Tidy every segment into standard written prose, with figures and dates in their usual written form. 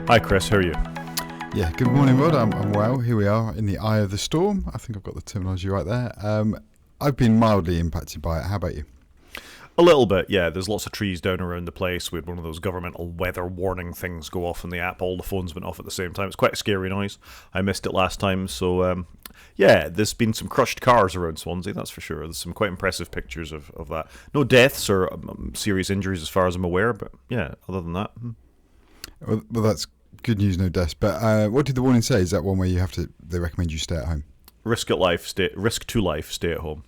Hi Chris, how are you? Yeah, good morning, Rod. I'm well. Here we are in the eye of the storm. I think I've got the terminology right there. I've been mildly impacted by it. How about you? A little bit, yeah. There's lots of trees down around the place. We had one of those governmental weather warning things go off in the app. All the phones went off at the same time. It's quite a scary noise. I missed it last time. So, yeah, there's been some crushed cars around Swansea, that's for sure. There's some quite impressive pictures of that. No deaths or serious injuries as far as I'm aware, but yeah, other than that. Well, that's good news, no deaths. But what did the warning say? Is that one where they recommend you stay at home? Risk to life, stay at home.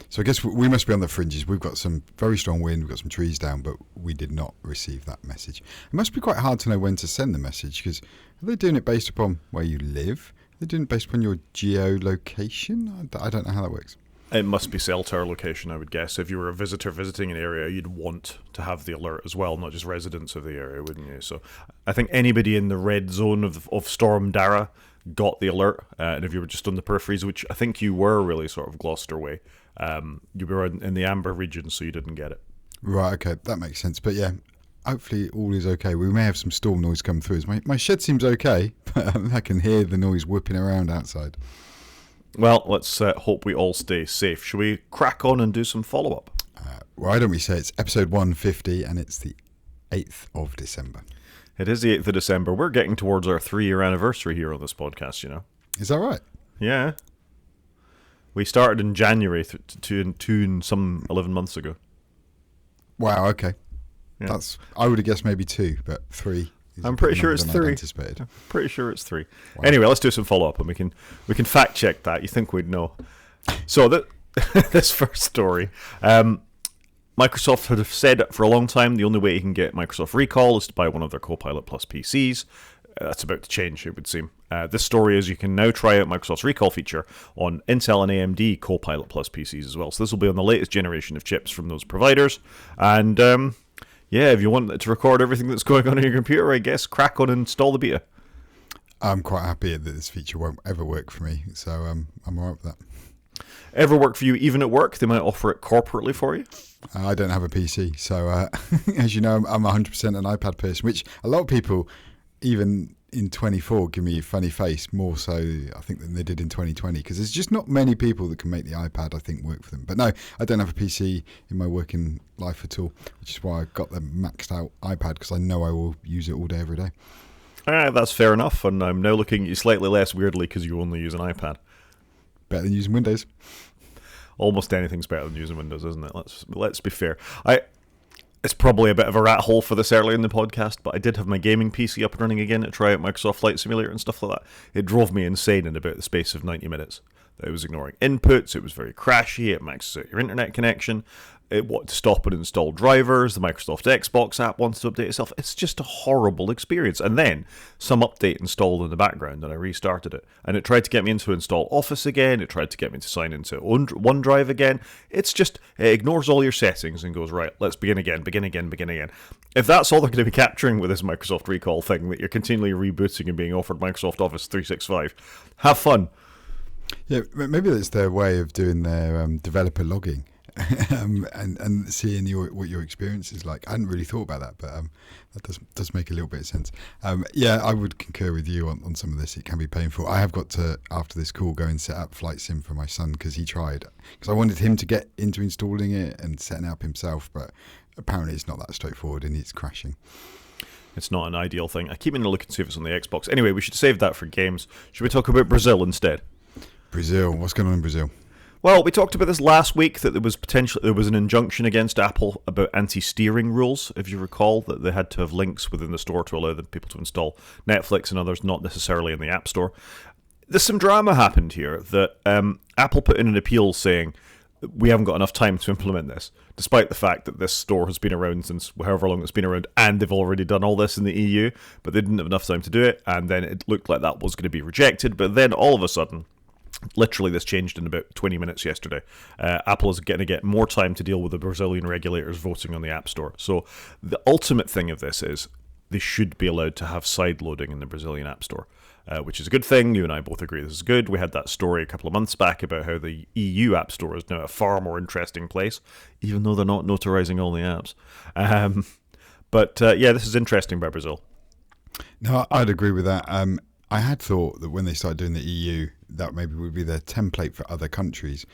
So I guess we must be on the fringes. We've got some very strong wind, we've got some trees down, but we did not receive that message. It must be quite hard to know when to send the message, because are they doing it based upon where you live? Are they doing it based upon your geolocation? I don't know how that works. It must be cell tower location, I would guess. If you were a visitor visiting an area, you'd want to have the alert as well, not just residents of the area, wouldn't you? So I think anybody in the red zone of Storm Dara got the alert, and if you were just on the peripheries, which I think you were really sort of Gloucester way, you were in the amber region, so you didn't get it. Right, okay, that makes sense. But yeah, hopefully all is okay. We may have some storm noise come through. My shed seems okay, but I can hear the noise whipping around outside. Well, let's hope we all stay safe. Shall we crack on and do some follow-up? Why don't we say it's episode 150 and it's the 8th of December. It is the 8th of December. We're getting towards our 3-year anniversary here on this podcast, you know. Is that right? Yeah. We started in January some 11 months ago. Wow, okay. Yeah. I would have guessed maybe 2, but 3. I'm pretty sure it's 3. Anticipated. Pretty sure it's 3. Wow. Anyway, let's do some follow-up and we can fact check that. You think we'd know. So this first story, Microsoft have said for a long time the only way you can get Microsoft Recall is to buy one of their Copilot Plus PCs. That's about to change, it would seem. This story is you can now try out Microsoft's Recall feature on Intel and AMD Copilot Plus PCs as well. So this will be on the latest generation of chips from those providers. And yeah, if you want it to record everything that's going on in your computer, I guess crack on and install the beta. I'm quite happy that this feature won't ever work for me, so I'm all right with that. Ever work for you even at work? They might offer it corporately for you. I don't have a PC, so as you know, I'm 100% an iPad person, which a lot of people, even in 24, give me a funny face, more so I think than they did in 2020, because there's just not many people that can make the iPad, I think, work for them. But no, I don't have a PC in my working life at all, which is why I got the maxed out iPad, because I know I will use it all day, every day. That's fair enough, and I'm now looking at you slightly less weirdly because you only use an iPad. Better than using Windows. Almost anything's better than using Windows, isn't it? Let's be fair. It's probably a bit of a rat hole for this early in the podcast, but I did have my gaming PC up and running again to try out Microsoft Flight Simulator and stuff like that. It drove me insane in about the space of 90 minutes. It was ignoring inputs, it was very crashy, it maxes out your internet connection, it wanted to stop and install drivers, the Microsoft Xbox app wants to update itself. It's just a horrible experience. And then some update installed in the background and I restarted it. And it tried to get me into install Office again, it tried to get me to sign into OneDrive again. It's just, it ignores all your settings and goes, right, let's begin again. If that's all they're going to be capturing with this Microsoft Recall thing, that you're continually rebooting and being offered Microsoft Office 365, have fun. Yeah, maybe that's their way of doing their developer logging and seeing what your experience is like. I hadn't really thought about that, but that does make a little bit of sense. Yeah, I would concur with you on some of this. It can be painful. I have got to, after this call, go and set up Flight Sim for my son because he tried. Because I wanted him to get into installing it and setting it up himself, but apparently it's not that straightforward and it's crashing. It's not an ideal thing. I keep meaning to look and see if it's on the Xbox. Anyway, we should save that for games. Should we talk about Brazil instead? Brazil. What's going on in Brazil? Well, we talked about this last week, that there was an injunction against Apple about anti-steering rules, if you recall, that they had to have links within the store to allow people to install Netflix and others, not necessarily in the App Store. There's some drama happened here that Apple put in an appeal saying, we haven't got enough time to implement this, despite the fact that this store has been around since however long it's been around, and they've already done all this in the EU, but they didn't have enough time to do it, and then it looked like that was going to be rejected, but then all of a sudden, literally this changed in about 20 minutes yesterday. Apple is going to get more time to deal with the Brazilian regulators voting on the App Store. So the ultimate thing of this is they should be allowed to have side loading in the Brazilian App Store, which is a good thing. You and I both agree this is good. We had that story a couple of months back about how the EU App Store is now a far more interesting place, even though they're not notarizing all the apps. But yeah, this is interesting by Brazil. No, I'd agree with that. I had thought that when they started doing the EU, that maybe would be their template for other countries,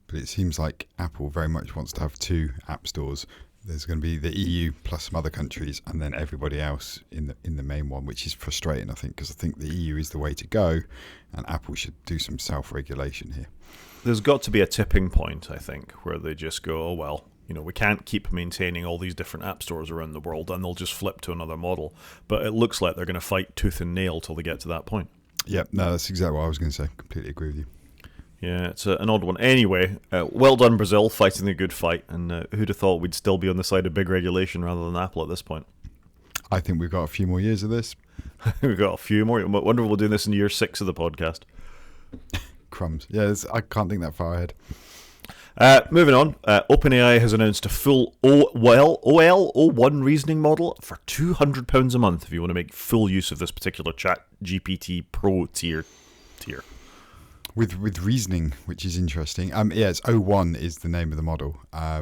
but it seems like Apple very much wants to have two app stores. There's going to be the EU plus some other countries, and then everybody else in the main one, which is frustrating, I think, because I think the EU is the way to go, and Apple should do some self-regulation here. There's got to be a tipping point, I think, where they just go, oh, well, we can't keep maintaining all these different app stores around the world, and they'll just flip to another model. But it looks like they're going to fight tooth and nail till they get to that point. Yep, no, that's exactly what I was going to say. Completely agree with you. Yeah, it's an odd one. Anyway, well done, Brazil, fighting the good fight. And who'd have thought we'd still be on the side of big regulation rather than Apple at this point? I think we've got a few more years of this. We've got a few more. I wonder if we'll do this in year 6 of the podcast. Crumbs. Yeah, I can't think that far ahead. Moving on, OpenAI has announced a full OL01 reasoning model for £200 a month if you want to make full use of this particular ChatGPT Pro tier. With reasoning, which is interesting. Yeah, it's O1 is the name of the model. I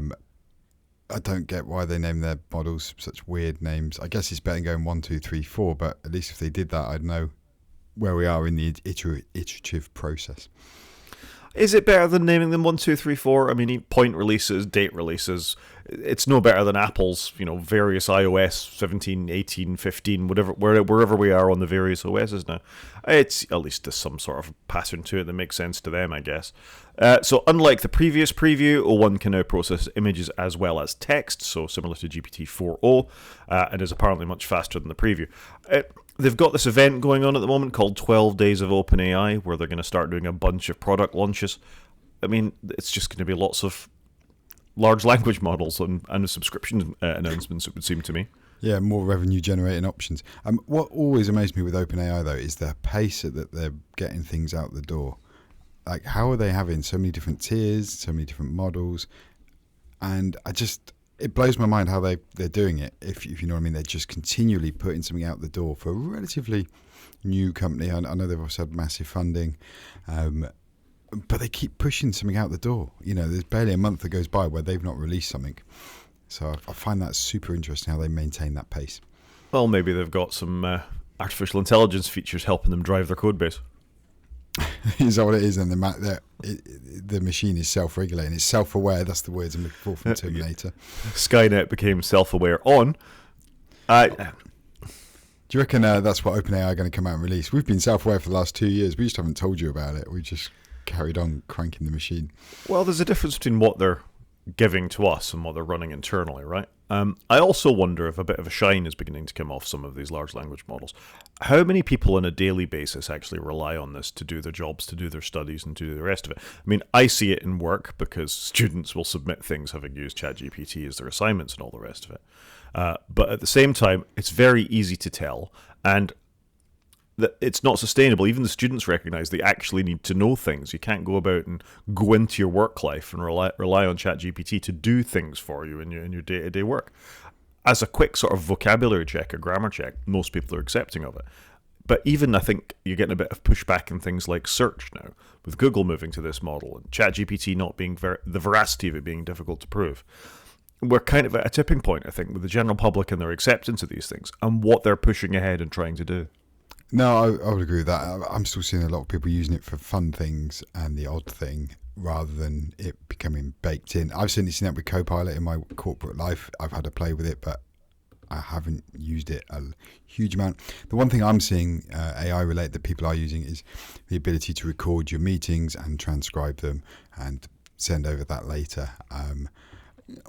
don't get why they name their models such weird names. I guess it's better than going 1, 2, 3, 4, but at least if they did that, I'd know where we are in the iterative process. Is it better than naming them 1, 2, 3, 4? I mean, point releases, date releases. It's no better than Apple's, various iOS 17, 18, 15, wherever we are on the various OSs now. It's at least there's some sort of pattern to it that makes sense to them, I guess. So unlike the previous preview, O1 can now process images as well as text, so similar to GPT-4o, and is apparently much faster than the preview. They've got this event going on at the moment called 12 Days of OpenAI, where they're going to start doing a bunch of product launches. I mean, it's just going to be lots of large language models and subscription announcements, it would seem to me. Yeah, more revenue-generating options. What always amazed me with OpenAI, though, is the pace that they're getting things out the door. Like, how are they having so many different tiers, so many different models? And it blows my mind how they're doing it, if you know what I mean. They're just continually putting something out the door for a relatively new company. I know they've also had massive funding, but they keep pushing something out the door. There's barely a month that goes by where they've not released something. So I find that super interesting how they maintain that pace. Well, maybe they've got some artificial intelligence features helping them drive their code base. Is that what it is? And the machine is self-regulating. It's self-aware. That's the words I'm looking for from Terminator. Skynet became self-aware on. Do you reckon that's what OpenAI are going to come out and release? We've been self-aware for the last 2 years. We just haven't told you about it. We just carried on cranking the machine. Well, there's a difference between what they're giving to us and what they're running internally, right? I also wonder if a bit of a shine is beginning to come off some of these large language models. How many people on a daily basis actually rely on this to do their jobs, to do their studies, and to do the rest of it? I mean, I see it in work because students will submit things having used ChatGPT as their assignments and all the rest of it. But at the same time, it's very easy to tell, and that it's not sustainable. Even the students recognize they actually need to know things. You can't go about and go into your work life and rely on ChatGPT to do things for you in your day-to-day work. As a quick sort of vocabulary check, a grammar check, most people are accepting of it. But even I think you're getting a bit of pushback in things like search now, with Google moving to this model and ChatGPT not being the veracity of it being difficult to prove. We're kind of at a tipping point, I think, with the general public and their acceptance of these things and what they're pushing ahead and trying to do. No, I would agree with that. I'm still seeing a lot of people using it for fun things and the odd thing rather than it becoming baked in. I've certainly seen that with Copilot in my corporate life. I've had to play with it, but I haven't used it a huge amount. The one thing I'm seeing AI related that people are using is the ability to record your meetings and transcribe them and send over that later,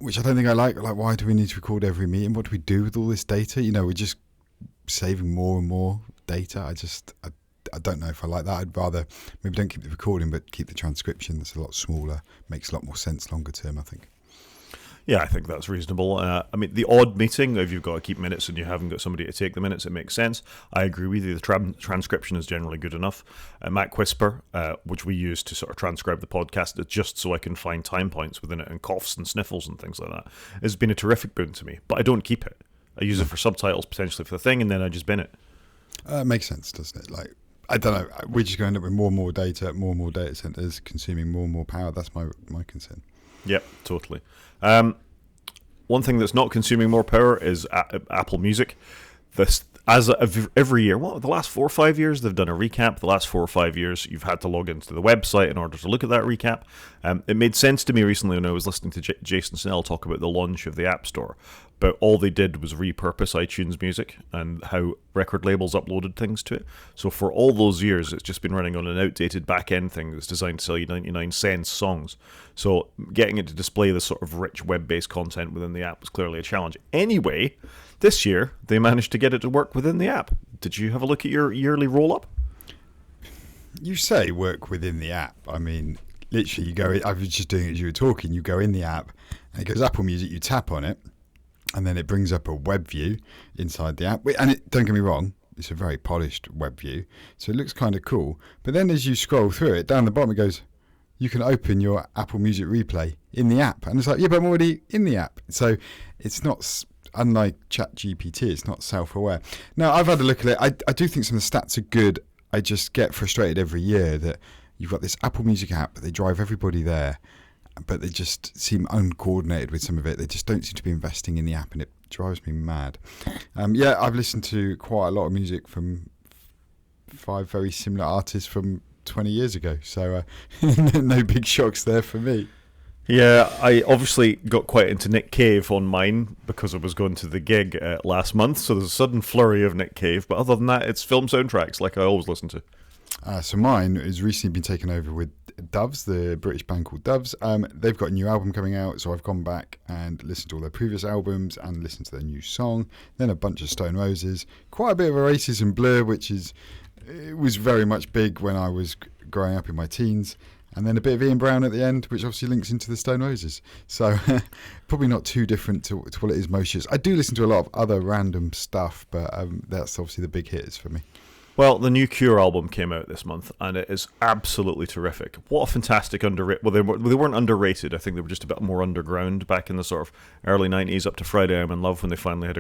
which I don't think I like. Like, why do we need to record every meeting? What do we do with all this data? We're just saving more and more data. I don't know if I like that. I'd rather maybe don't keep the recording but keep the transcription. That's a lot smaller, makes a lot more sense longer term, I think. Yeah, I think that's reasonable. I mean, the odd meeting, if you've got to keep minutes and you haven't got somebody to take the minutes, it makes sense. I agree with you. The transcription is generally good enough. Mac Whisper, which we use to sort of transcribe the podcast, just so I can find time points within it and coughs and sniffles and things like that, has been a terrific boon to me. But I don't keep it. I use it for subtitles, potentially for the thing, and then I just bin it. It makes sense, doesn't it? Like, I don't know. We're just going to end up with more and more data centers consuming more and more power. That's my concern. Yep, totally. One thing that's not consuming more power is Apple Music. as of every year, the last 4 or 5 years, they've done a recap. The last 4 or 5 years, you've had to log into the website in order to look at that recap. It made sense to me recently when I was listening to Jason Snell talk about the launch of the App Store, but all they did was repurpose iTunes Music and how record labels uploaded things to it. So for all those years, it's just been running on an outdated back-end thing that's designed to sell you 99 cents songs. So getting it to display this sort of rich web-based content within the app was clearly a challenge. Anyway, this year, they managed to get it to work within the app. Did you have a look at your yearly roll-up? You say work within the app. I mean, literally, you go. I was just doing it as you were talking. You go in the app, and it goes Apple Music. You tap on it, and then it brings up a web view inside the app. And don't get me wrong, it's a very polished web view, so it looks kind of cool. But then as you scroll through it, down the bottom it goes, you can open your Apple Music replay in the app. And it's like, yeah, but I'm already in the app. So it's not, unlike ChatGPT, it's not self-aware. Now, I've had a look at it. I do think some of the stats are good. I just get frustrated every year that you've got this Apple Music app, they drive everybody there, but they just seem uncoordinated with some of it. They just don't seem to be investing in the app, and it drives me mad. Yeah, I've listened to quite a lot of music from 5 very similar artists from 20 years ago, so no big shocks there for me. Yeah, I obviously got quite into Nick Cave on mine because I was going to the gig last month, so there's a sudden flurry of Nick Cave, but other than that, it's film soundtracks like I always listen to. So mine has recently been taken over with Doves, the British band called Doves. They've got a new album coming out, so I've gone back and listened to all their previous albums and listened to their new song, then a bunch of Stone Roses, quite a bit of Oasis and Blur, it was very much big when I was growing up in my teens, and then a bit of Ian Brown at the end, which obviously links into the Stone Roses. So probably not too different to what it is most years. I do listen to a lot of other random stuff, but that's obviously the big hitters for me. Well, the new Cure album came out this month, and it is absolutely terrific. What a fantastic underrated... Well, they weren't underrated. I think they were just a bit more underground back in the sort of early 90s up to Friday I'm in Love when they finally had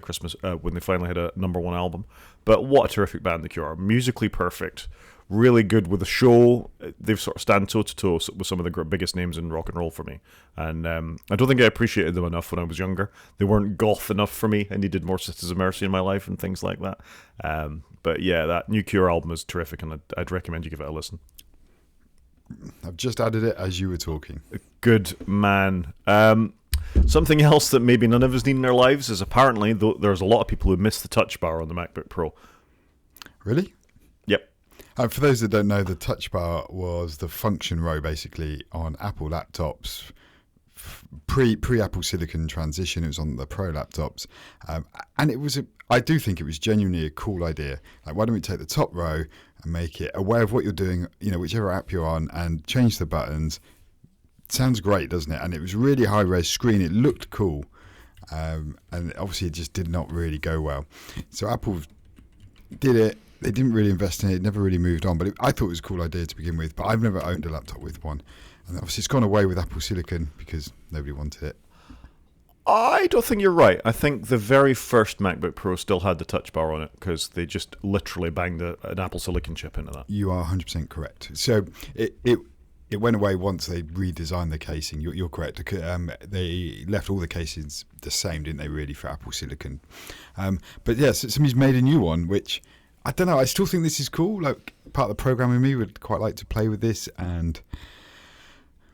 a number one album. But what a terrific band the Cure are. Musically perfect, really good with the show. They've sort of stand toe-to-toe with some of the biggest names in rock and roll for me. And I don't think I appreciated them enough when I was younger. They weren't goth enough for me. I needed more Sisters of Mercy in my life and things like that. But yeah, that new Cure album is terrific, and I'd recommend you give it a listen. I've just added it as you were talking. Good man. Something else that maybe none of us need in our lives is apparently there's a lot of people who miss the touch bar on the MacBook Pro. Really? Yep. For those that don't know, the touch bar was the function row basically on Apple laptops. Pre-Apple Silicon transition, it was on the Pro laptops, and I do think it was genuinely a cool idea. Like, why don't we take the top row and make it aware of what you're doing, whichever app you're on, and change the buttons. Sounds great, doesn't it? And it was really high-res screen. It looked cool, and obviously it just did not really go well. So Apple did it. They didn't really invest in it. It never really moved on. But I thought it was a cool idea to begin with. But I've never owned a laptop with one. And obviously it's gone away with Apple Silicon because nobody wanted it. I don't think you're right. I think the very first MacBook Pro still had the touch bar on it because they just literally banged an Apple Silicon chip into that. You are 100% correct. So it went away once they redesigned the casing. You're correct. They left all the casings the same, didn't they, really, for Apple Silicon? But yes, somebody's made a new one, which, I don't know, I still think this is cool. Like, part of the programming me would quite like to play with this, and...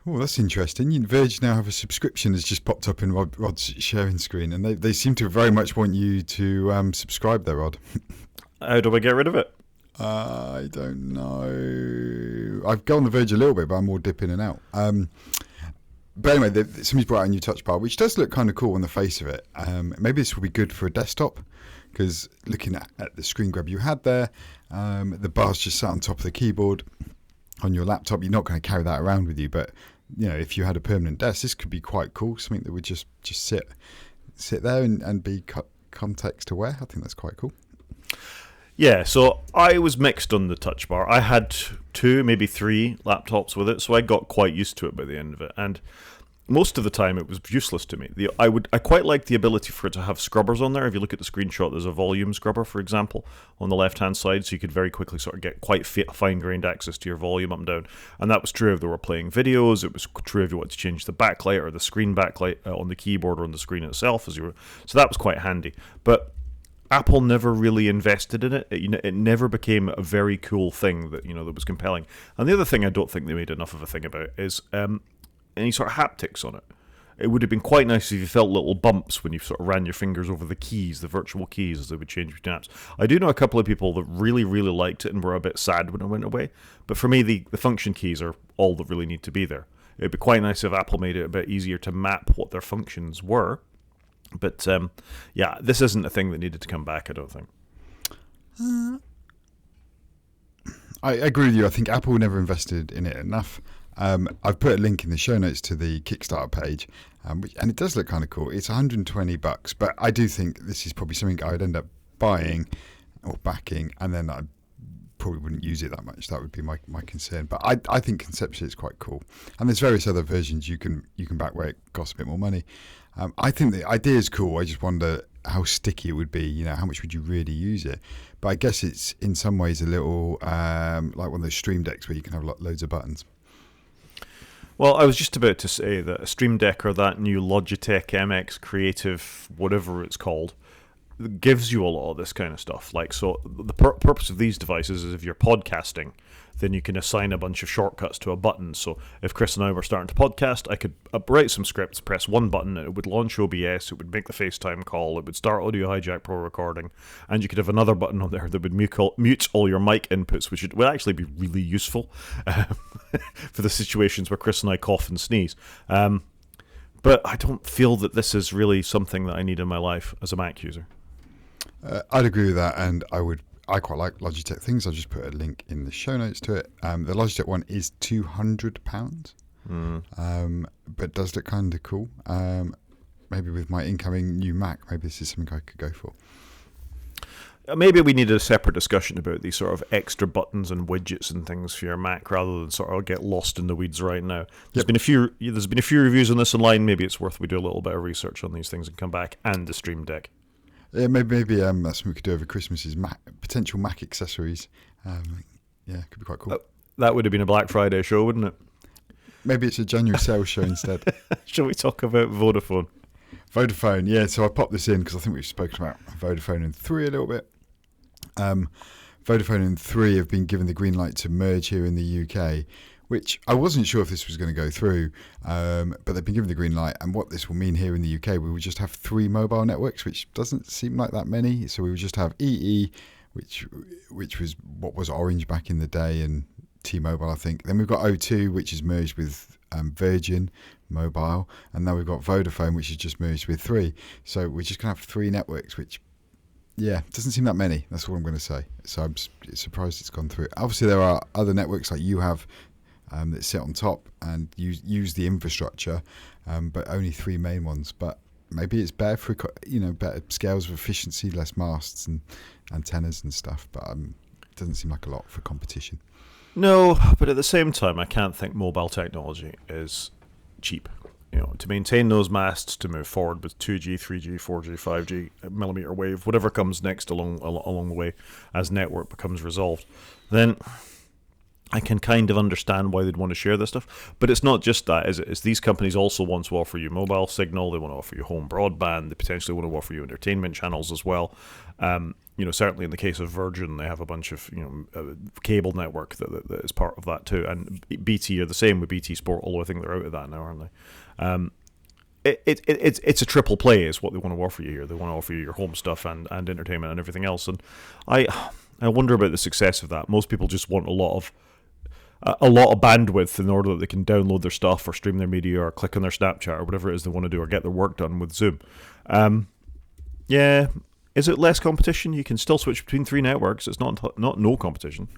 Oh, that's interesting. Verge now have a subscription that's just popped up in Rod's sharing screen, and they seem to very much want you to subscribe there, Rod. How do I get rid of it? I don't know. I've gone on the Verge a little bit, but I'm more dip in and out. But anyway, somebody's brought out a new touch bar, which does look kind of cool on the face of it. Maybe this will be good for a desktop, because looking at the screen grab you had there, the bar's just sat on top of the keyboard. On your laptop, you're not going to carry that around with you, but if you had a permanent desk, this could be quite cool. Something that would just sit there and be context aware. I think that's quite cool. Yeah, so I was mixed on the touch bar. I had 2, maybe 3 laptops with it, so I got quite used to it by the end of it. And most of the time, it was useless to me. I quite like the ability for it to have scrubbers on there. If you look at the screenshot, there's a volume scrubber, for example, on the left-hand side, so you could very quickly sort of get quite fine-grained access to your volume up and down. And that was true if they were playing videos. It was true if you wanted to change the backlight or the screen backlight on the keyboard or on the screen itself. So that was quite handy. But Apple never really invested in it. It never became a very cool thing that that was compelling. And the other thing I don't think they made enough of a thing about is any sort of haptics on it. It would have been quite nice if you felt little bumps when you sort of ran your fingers over the keys, the virtual keys, as they would change between apps. I do know a couple of people that really, really liked it and were a bit sad when it went away. But for me, the function keys are all that really need to be there. It'd be quite nice if Apple made it a bit easier to map what their functions were. But, this isn't a thing that needed to come back, I don't think. I agree with you. I think Apple never invested in it enough. I've put a link in the show notes to the Kickstarter page, and it does look kind of cool. It's $120, but I do think this is probably something I'd end up buying or backing, and then I probably wouldn't use it that much. That would be my concern. But I think conceptually it's quite cool. And there's various other versions you can back where it costs a bit more money. I think the idea is cool. I just wonder how sticky it would be. How much would you really use it? But I guess it's in some ways a little like one of those Stream Decks where you can have loads of buttons. Well, I was just about to say that a Stream Deck or that new Logitech MX Creative, whatever it's called, gives you a lot of this kind of stuff. Like, so the purpose of these devices is if you're podcasting, then you can assign a bunch of shortcuts to a button. So if Chris and I were starting to podcast, I could write some scripts, press one button, and it would launch OBS, it would make the FaceTime call, it would start Audio Hijack Pro recording, and you could have another button on there that would mute all your mic inputs, which would actually be really useful for the situations where Chris and I cough and sneeze. But I don't feel that this is really something that I need in my life as a Mac user. I'd agree with that, and I quite like Logitech things. I'll just put a link in the show notes to it. The Logitech one is £200, but it does look kind of cool. Maybe with my incoming new Mac, maybe this is something I could go for. Maybe we need a separate discussion about these sort of extra buttons and widgets and things for your Mac, rather than sort of get lost in the weeds right now. There's been a few reviews on this online. Maybe it's worth we do a little bit of research on these things and come back, and the Stream Deck. Yeah, maybe that's something we could do over Christmas is potential Mac accessories. It could be quite cool. That would have been a Black Friday show, wouldn't it? Maybe it's a January sales show instead. Shall we talk about Vodafone? Vodafone, yeah. So I popped this in because I think we've spoken about Vodafone and 3 a little bit. Vodafone and 3 have been given the green light to merge here in the UK, which I wasn't sure if this was going to go through, but they've been given the green light. And what this will mean here in the UK, we will just have 3 mobile networks, which doesn't seem like that many. So we will just have EE, which was what was Orange back in the day, and T-Mobile, I think. Then we've got O2, which is merged with Virgin Mobile, and now we've got Vodafone, which is just merged with 3. So we're just going to have 3 networks, which, doesn't seem that many. That's all I'm going to say. So I'm surprised it's gone through. Obviously, there are other networks like you have that sit on top and use the infrastructure, but only 3 main ones. But maybe it's better for better scales of efficiency, less masts and antennas and stuff. But it doesn't seem like a lot for competition. No, but at the same time, I can't think mobile technology is cheap. To maintain those masts, to move forward with 2G, 3G, 4G, 5G, millimeter wave, whatever comes next along the way as network becomes resolved, then I can kind of understand why they'd want to share this stuff. But it's not just that, is it? It's these companies also want to offer you mobile signal, they want to offer you home broadband, they potentially want to offer you entertainment channels as well. Certainly in the case of Virgin, they have a bunch of cable network that is part of that too. And BT are the same with BT Sport, although I think they're out of that now, aren't they? It's a triple play is what they want to offer you here. They want to offer you your home stuff and entertainment and everything else. And I wonder about the success of that. Most people just want a lot of bandwidth in order that they can download their stuff or stream their media or click on their Snapchat or whatever it is they want to do, or get their work done with Zoom. Is it less competition? You can still switch between 3 networks. It's not no competition.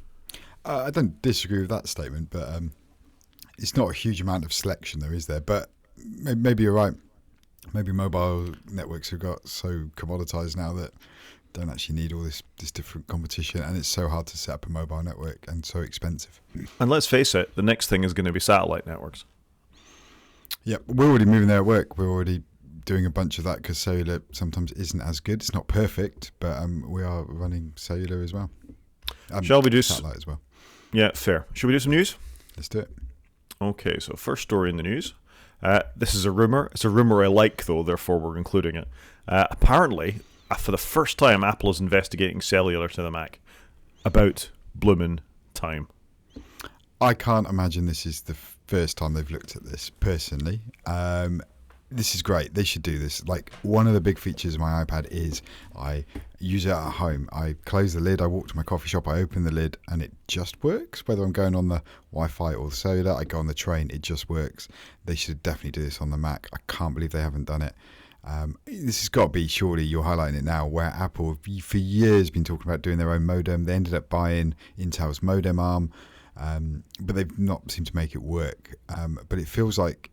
I don't disagree with that statement, but it's not a huge amount of selection there, is there? But maybe you're right. Maybe mobile networks have got so commoditized now that don't actually need all this different competition, and it's so hard to set up a mobile network and so expensive. And let's face it, the next thing is going to be satellite networks. Yeah, we're already moving there at work. We're already doing a bunch of that because cellular sometimes isn't as good. It's not perfect, but we are running cellular as well. Shall we do satellite as well? Yeah, fair. Should we do some news? Let's do it. Okay, so first story in the news. This is a rumour. It's a rumour I like, though, therefore we're including it. Apparently, for the first time, Apple is investigating cellular to the Mac. About bloomin' time. I can't imagine this is the first time they've looked at this, personally. This is great. They should do this. Like, one of the big features of my iPad is I use it at home. I close the lid, I walk to my coffee shop, I open the lid, and it just works. Whether I'm going on the Wi-Fi or the cellular, I go on the train, it just works. They should definitely do this on the Mac. I can't believe they haven't done it. This has got to be, surely you're highlighting it now, where Apple for years been talking about doing their own modem. They ended up buying Intel's modem arm, but they've not seemed to make it work. But it feels like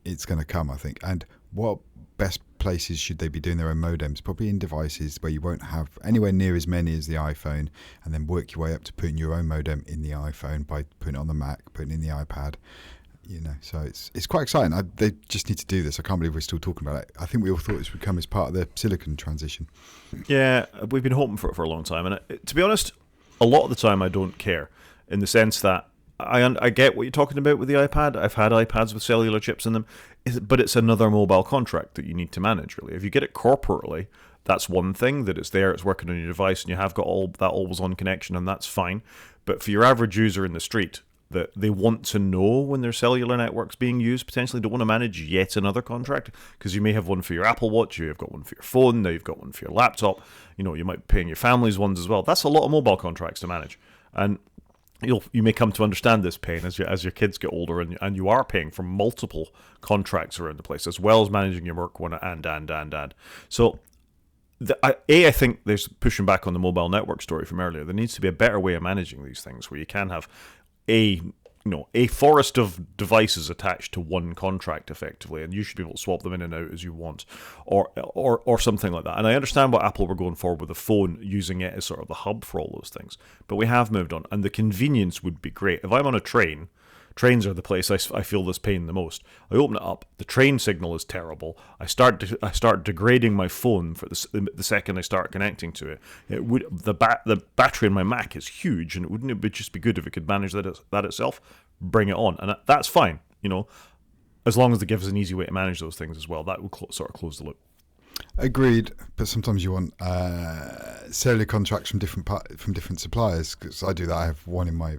it's going to come, I think. And what best places should they be doing their own modems? Probably in devices where you won't have anywhere near as many as the iPhone, and then work your way up to putting your own modem in the iPhone by putting it on the Mac, putting it in the iPad. So it's quite exciting. They just need to do this. I can't believe we're still talking about it. I think we all thought this would come as part of the silicon transition. Yeah, we've been hoping for it for a long time. And to be honest, a lot of the time I don't care, in the sense that I get what you're talking about with the iPad. I've had iPads with cellular chips in them, but it's another mobile contract that you need to manage, really. If you get it corporately, that's one thing, that it's there, it's working on your device, and you have got all that always-on connection, and that's fine. But for your average user in the street, that they want to know when their cellular network's being used, potentially don't want to manage yet another contract, because you may have one for your Apple Watch, you've got one for your phone, now you've got one for your laptop, you might be paying your family's ones as well. That's a lot of mobile contracts to manage. And you may come to understand this pain as your kids get older, and you are paying for multiple contracts around the place, as well as managing your work one and. So, I think there's pushing back on the mobile network story from earlier. There needs to be a better way of managing these things, where you can have a forest of devices attached to one contract effectively, and you should be able to swap them in and out as you want, or something like that. And I understand what Apple were going for with the phone, using it as sort of the hub for all those things, but we have moved on, and the convenience would be great. If I'm on a train, trains are the place I feel this pain the most. I open it up, the train signal is terrible. I start degrading my phone for the second I start connecting to it. The battery in my Mac is huge, and wouldn't it just be good if it could manage that itself? Bring it on, and that's fine. As long as it gives an easy way to manage those things as well, that would sort of close the loop. Agreed, but sometimes you want cellular contracts from different suppliers. Because I do that. I have one in my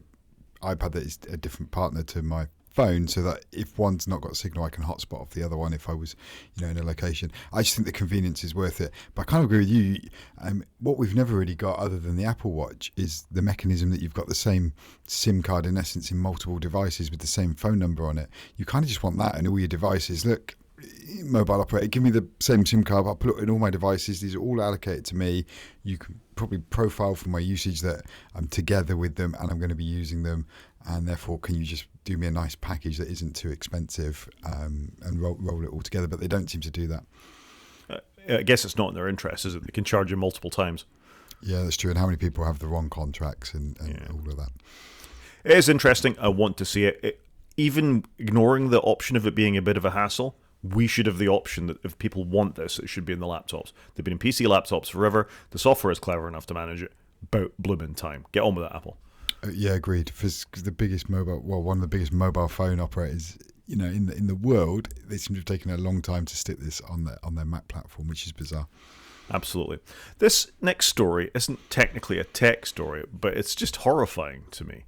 iPad that is a different partner to my phone, so that if one's not got signal, I can hotspot off the other one if I was, in a location. I just think the convenience is worth it. But I kind of agree with you. What we've never really got, other than the Apple Watch, is the mechanism that you've got the same SIM card, in essence, in multiple devices with the same phone number on it. You kind of just want that in all your devices. Look, mobile operator, give me the same SIM card, I'll put it in all my devices. These are all allocated to me. You can probably profile for my usage that I'm together with them and I'm going to be using them, and therefore can you just do me a nice package that isn't too expensive, and roll it all together. But they don't seem to do that. I guess it's not in their interest, is it? They can charge you multiple times. Yeah, that's true. And how many people have the wrong contracts and all of that? It is interesting. I want to see it. Even ignoring the option of it being a bit of a hassle, we should have the option that if people want this, it should be in the laptops. They've been in PC laptops forever. The software is clever enough to manage it. About blooming time. Get on with it, Apple. Yeah, agreed. Because one of the biggest mobile phone operators, in the world, they seem to have taken a long time to stick this on their Mac platform, which is bizarre. Absolutely. This next story isn't technically a tech story, but it's just horrifying to me.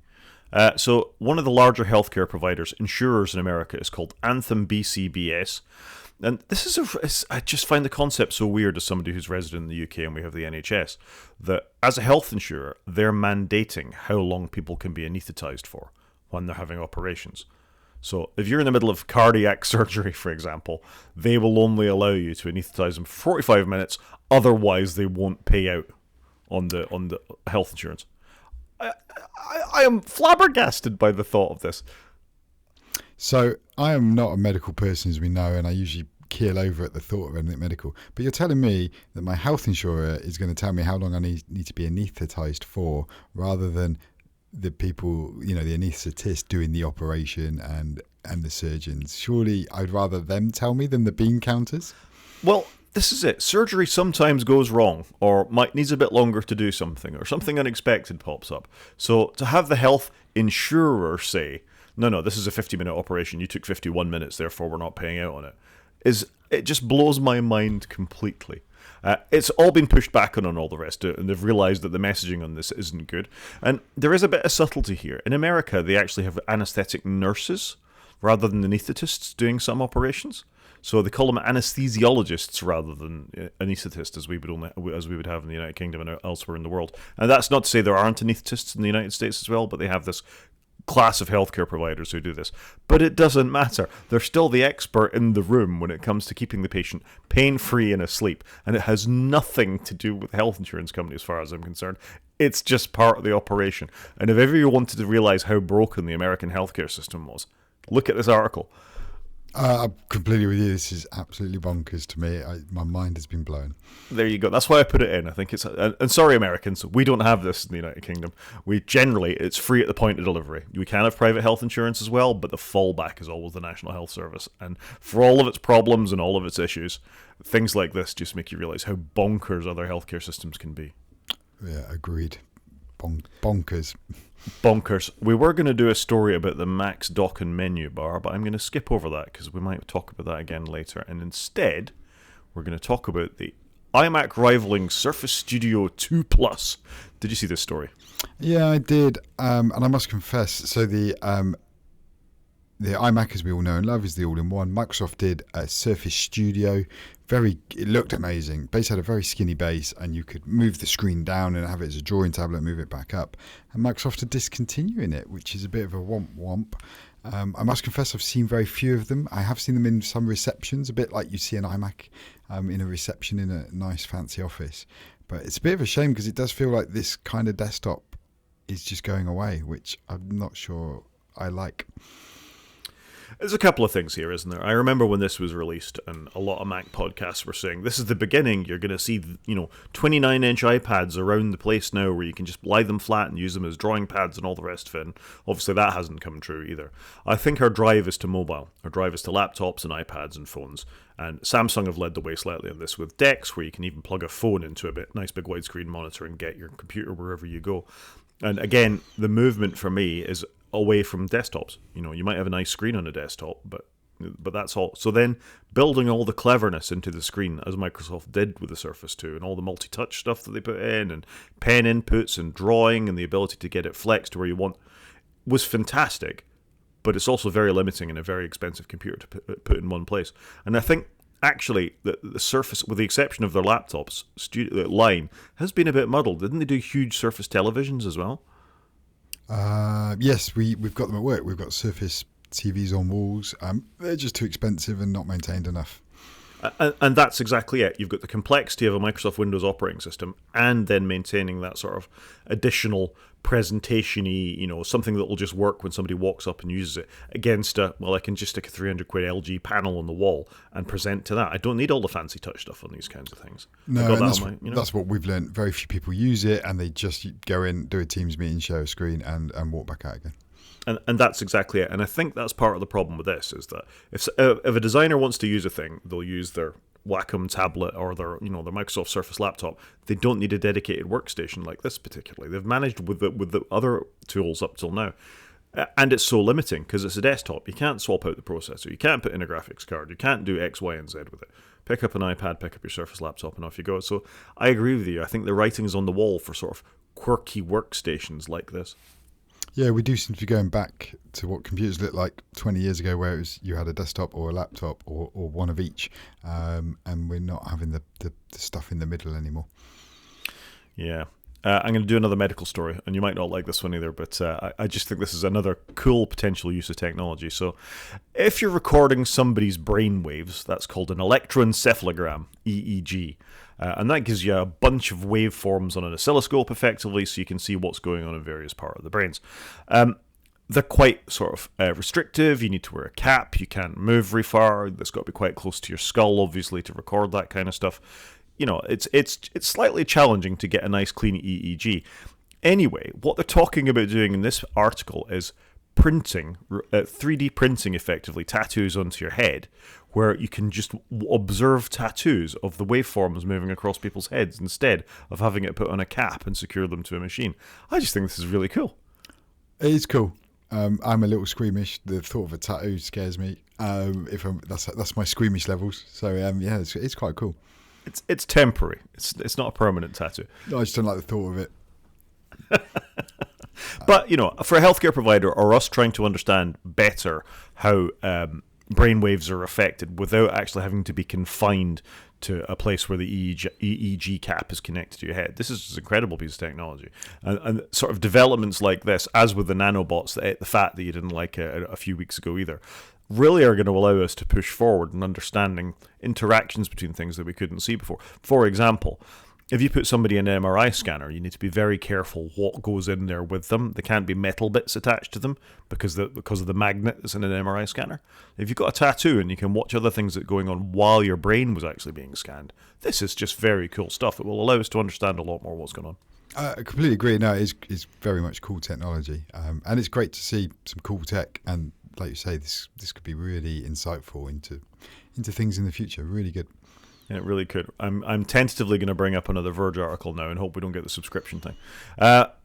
So one of the larger healthcare providers, insurers in America, is called Anthem BCBS. And I just find the concept so weird as somebody who's resident in the UK and we have the NHS, that as a health insurer, they're mandating how long people can be anaesthetised for when they're having operations. So if you're in the middle of cardiac surgery, for example, they will only allow you to anaesthetise them for 45 minutes, otherwise they won't pay out on the health insurance. I am flabbergasted by the thought of this. So I am not a medical person, as we know, and I usually keel over at the thought of anything medical. But you're telling me that my health insurer is going to tell me how long I need to be anaesthetised for, rather than the people, the anaesthetist doing the operation and the surgeons. Surely I'd rather them tell me than the bean counters? Well, this is it. Surgery sometimes goes wrong, or needs a bit longer to do something, or something unexpected pops up. So to have the health insurer say, no, this is a 50-minute operation, you took 51 minutes, therefore we're not paying out on it. it just blows my mind completely. It's all been pushed back on all the rest of it, and they've realised that the messaging on this isn't good. And there is a bit of subtlety here. In America, they actually have anaesthetic nurses rather than anaesthetists doing some operations. So they call them anesthesiologists rather than anaesthetists, as we would have in the United Kingdom and elsewhere in the world. And that's not to say there aren't anaesthetists in the United States as well, but they have this class of healthcare providers who do this. But it doesn't matter. They're still the expert in the room when it comes to keeping the patient pain-free and asleep. And it has nothing to do with health insurance companies as far as I'm concerned. It's just part of the operation. And if ever you wanted to realise how broken the American healthcare system was, look at this article. I'm completely with you. This is absolutely bonkers to me. My mind has been blown. There you go. That's why I put it in. I think it's... And sorry, Americans, we don't have this in the United Kingdom. It's free at the point of delivery. We can have private health insurance as well, but the fallback is always the National Health Service. And for all of its problems and all of its issues, things like this just make you realise how bonkers other healthcare systems can be. Yeah, agreed. Bonkers. Bonkers. We were going to do a story about the Mac's dock and menu bar, but I'm going to skip over that because we might talk about that again later. And instead, we're going to talk about the iMac rivaling Surface Studio 2 Plus. Did you see this story? Yeah, I did. And I must confess, so the iMac, as we all know and love, is the all-in-one. Microsoft did a Surface Studio. It looked amazing. Base had a very skinny base, and you could move the screen down and have it as a drawing tablet, move it back up. And Microsoft are discontinuing it, which is a bit of a womp. I must confess, I've seen very few of them. I have seen them in some receptions, a bit like you see an iMac in a reception in a nice fancy office. But it's a bit of a shame because it does feel like this kind of desktop is just going away, which I'm not sure I like. There's a couple of things here, isn't there? I remember when this was released, and a lot of Mac podcasts were saying, this is the beginning. You're going to see, 29-inch iPads around the place now where you can just lie them flat and use them as drawing pads and all the rest of it. And obviously that hasn't come true either. I think our drive is to mobile. Our drive is to laptops and iPads and phones. And Samsung have led the way slightly on this with DeX, where you can even plug a phone into a nice big widescreen monitor and get your computer wherever you go. And again, the movement for me is away from desktops. You might have a nice screen on a desktop, but that's all. So then building all the cleverness into the screen, as Microsoft did with the Surface 2, and all the multi-touch stuff that they put in, and pen inputs and drawing, and the ability to get it flexed to where you want, was fantastic. But it's also very limiting in a very expensive computer to put in one place. And I think actually the Surface, with the exception of their laptops, line has been a bit muddled. Didn't they do huge Surface televisions as well? Yes, we've got them at work. We've got Surface TVs on walls. They're just too expensive and not maintained enough. And that's exactly it. You've got the complexity of a Microsoft Windows operating system and then maintaining that sort of additional presentation-y, something that will just work when somebody walks up and uses it against I can just stick a 300 quid LG panel on the wall and present to that. I don't need all the fancy touch stuff on these kinds of things. No, and that's what we've learned. Very few people use it, and they just go in, do a Teams meeting, share a screen, and walk back out again. And that's exactly it. And I think that's part of the problem with this, is that if a designer wants to use a thing, they'll use their Wacom tablet or their Microsoft Surface laptop. They don't need a dedicated workstation like this particularly. They've managed with the other tools up till now. And it's so limiting because it's a desktop. You can't swap out the processor. You can't put in a graphics card. You can't do X, Y, and Z with it. Pick up an iPad, pick up your Surface laptop, and off you go. So I agree with you. I think the writing's on the wall for sort of quirky workstations like this. Yeah, we do seem to be going back to what computers looked like 20 years ago, where it was you had a desktop or a laptop or one of each, and we're not having the stuff in the middle anymore. Yeah. I'm going to do another medical story, and you might not like this one either, but I just think this is another cool potential use of technology. So if you're recording somebody's brain waves, that's called an electroencephalogram, EEG. And that gives you a bunch of waveforms on an oscilloscope, effectively, so you can see what's going on in various parts of the brains. They're quite sort of restrictive. You need to wear a cap. You can't move very far. It's got to be quite close to your skull, obviously, to record that kind of stuff. It's slightly challenging to get a nice, clean EEG. Anyway, what they're talking about doing in this article is printing, 3D printing, effectively, tattoos onto your head, where you can just observe tattoos of the waveforms moving across people's heads instead of having it put on a cap and secure them to a machine. I just think this is really cool. It is cool. I'm a little squeamish. The thought of a tattoo scares me. That's my squeamish levels. So yeah, it's quite cool. It's temporary. It's not a permanent tattoo. I just don't like the thought of it. But, for a healthcare provider or us trying to understand better how brainwaves are affected without actually having to be confined to a place where the EEG cap is connected to your head, this is just an incredible piece of technology. And sort of developments like this, as with the nanobots that ate the fat that you didn't like a few weeks ago either, really are going to allow us to push forward in understanding interactions between things that we couldn't see before. For example, if you put somebody in an MRI scanner, you need to be very careful what goes in there with them. There can't be metal bits attached to them because of the magnet that's in an MRI scanner. If you've got a tattoo and you can watch other things that are going on while your brain was actually being scanned, this is just very cool stuff. It will allow us to understand a lot more what's going on. I completely agree. No, it's very much cool technology. And it's great to see some cool tech. And like you say, this could be really insightful into things in the future. Really good. Yeah, it really could. I'm tentatively going to bring up another Verge article now and hope we don't get the subscription thing.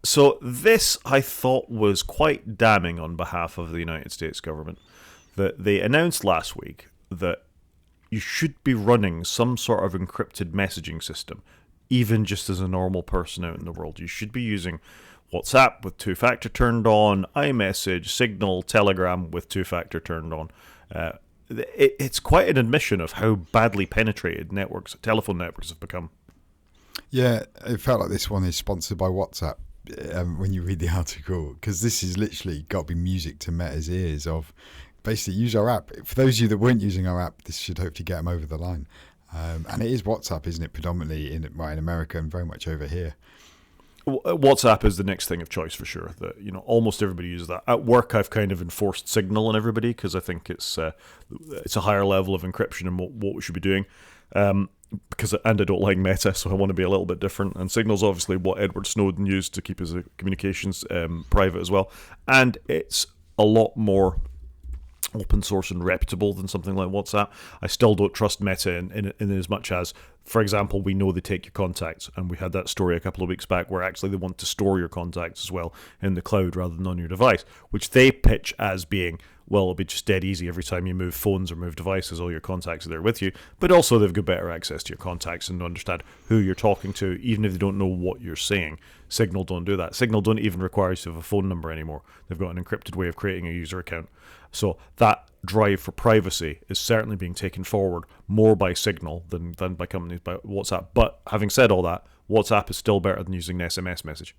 So this, I thought, was quite damning on behalf of the United States government. That they announced last week that you should be running some sort of encrypted messaging system, even just as a normal person out in the world. You should be using WhatsApp with two-factor turned on, iMessage, Signal, Telegram with two-factor turned on. It's quite an admission of how badly penetrated telephone networks have become. Yeah, it felt like this one is sponsored by WhatsApp when you read the article, because this is literally got to be music to Meta's ears of basically use our app. For those of you that weren't using our app, this should hopefully get them over the line. And it is WhatsApp, isn't it, predominantly in America and very much over here. WhatsApp is the next thing of choice for sure. That almost everybody uses that. At work, I've kind of enforced Signal on everybody because I think it's a higher level of encryption and what we should be doing. And I don't like Meta, so I want to be a little bit different. And Signal's obviously what Edward Snowden used to keep his communications private as well, and it's a lot more open source and reputable than something like WhatsApp. I still don't trust Meta in as much as, for example, we know they take your contacts, and we had that story a couple of weeks back where actually they want to store your contacts as well in the cloud rather than on your device, which they pitch as being, well, it'll be just dead easy every time you move phones or move devices, all your contacts are there with you, but also they've got better access to your contacts and understand who you're talking to, even if they don't know what you're saying. Signal don't do that. Signal don't even require you to have a phone number anymore. They've got an encrypted way of creating a user account. So that drive for privacy is certainly being taken forward more by Signal than by companies by WhatsApp. But having said all that, WhatsApp is still better than using an SMS message.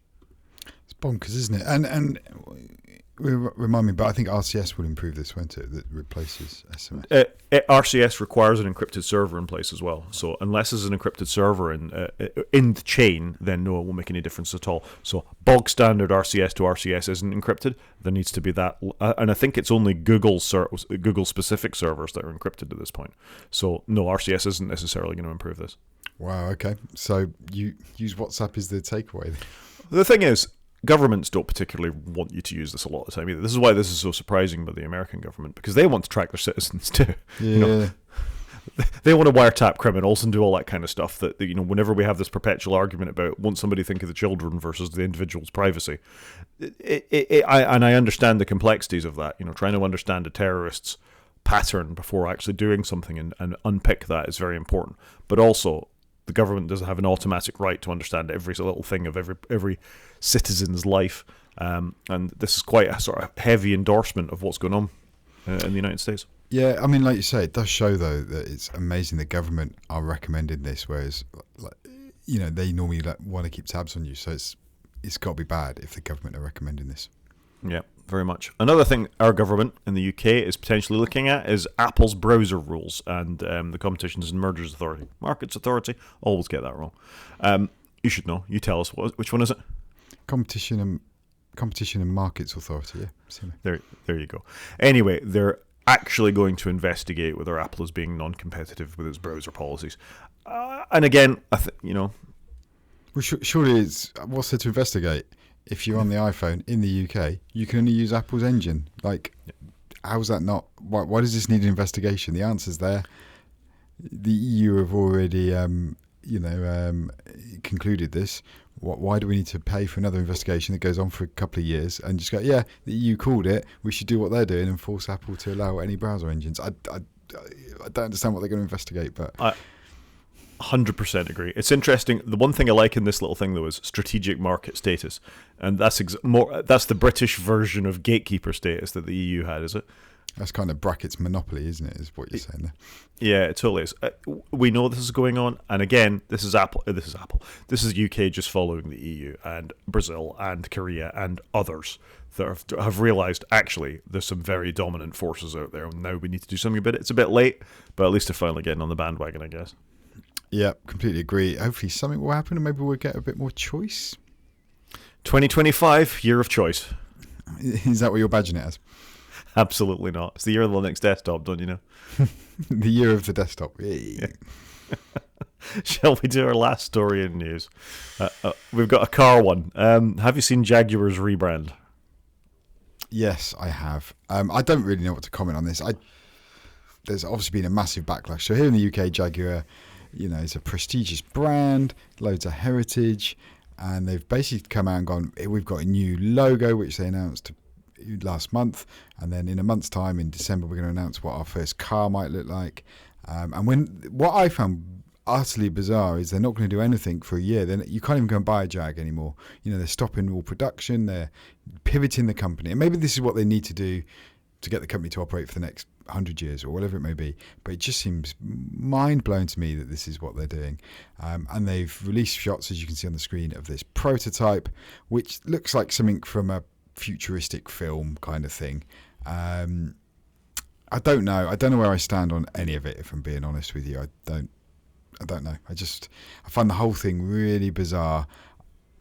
It's bonkers, isn't it? And remind me, but I think RCS will improve this, won't it? That replaces SMS. RCS requires an encrypted server in place as well. So unless there's an encrypted server in the chain, then no, it won't make any difference at all. So bog standard RCS to RCS isn't encrypted. There needs to be that, and I think it's only Google specific servers that are encrypted at this point. So no, RCS isn't necessarily going to improve this. Wow. Okay. So you use WhatsApp as the takeaway. The thing is, governments don't particularly want you to use this a lot of the time either. This is why this is so surprising by the American government, because they want to track their citizens too. Yeah. They want to wiretap criminals and do all that kind of stuff that, whenever we have this perpetual argument about won't somebody think of the children versus the individual's privacy. I understand the complexities of that. Trying to understand a terrorist's pattern before actually doing something and unpick that is very important. But also, the government doesn't have an automatic right to understand every little thing of every citizen's life. And this is quite a sort of heavy endorsement of what's going on in the United States. Yeah, I mean, like you say, it does show, though, that it's amazing the government are recommending this, whereas, they normally want to keep tabs on you. So it's got to be bad if the government are recommending this. Yeah, very much. Another thing our government in the UK is potentially looking at is Apple's browser rules and the Competitions and Mergers Authority. Markets Authority, always get that wrong. You should know. You tell us, which one is it? Competition and Markets Authority, yeah. There you go. Anyway, they're actually going to investigate whether Apple is being non-competitive with its browser policies. And again, Well, surely what's there to investigate? If you're on the iPhone in the UK, you can only use Apple's engine. How's that not? Why does this need an investigation? The answer's there. The EU have already, concluded this. Why do we need to pay for another investigation that goes on for a couple of years and just go, yeah, the EU called it, we should do what they're doing and force Apple to allow any browser engines? I don't understand what they're going to investigate, but... 100% agree. It's interesting. The one thing I like in this little thing, though, is strategic market status. And that's that's the British version of gatekeeper status that the EU had, is it? That's kind of brackets monopoly, isn't it, is what you're saying there. Yeah, it totally is. We know this is going on. And again, this is Apple. This is UK just following the EU and Brazil and Korea and others that have realised, actually, there's some very dominant forces out there. And now we need to do something about it. It's a bit late, but at least they're finally getting on the bandwagon, I guess. Yeah, completely agree. Hopefully something will happen and maybe we'll get a bit more choice. 2025, year of choice. Is that what you're badging it as? Absolutely not. It's the year of the Linux desktop, don't you know? The year of the desktop. Yeah. Shall we do our last story in news? We've got a car one. Have you seen Jaguars rebrand? Yes, I have. I don't really know what to comment on this. There's obviously been a massive backlash. So here in the UK, Jaguar, it's a prestigious brand, loads of heritage, and they've basically come out and gone, we've got a new logo, which they announced last month, and then in a month's time, in December, we're going to announce what our first car might look like. What I found utterly bizarre is they're not going to do anything for a year. Then you can't even go and buy a Jag anymore. They're stopping all production, they're pivoting the company, and maybe this is what they need to do to get the company to operate for the next 100 years or whatever it may be. But it just seems mind-blowing to me that this is what they're doing. And they've released shots, as you can see on the screen, of this prototype, which looks like something from a futuristic film kind of thing. I don't know. I don't know where I stand on any of it, if I'm being honest with you. I don't know. I find the whole thing really bizarre.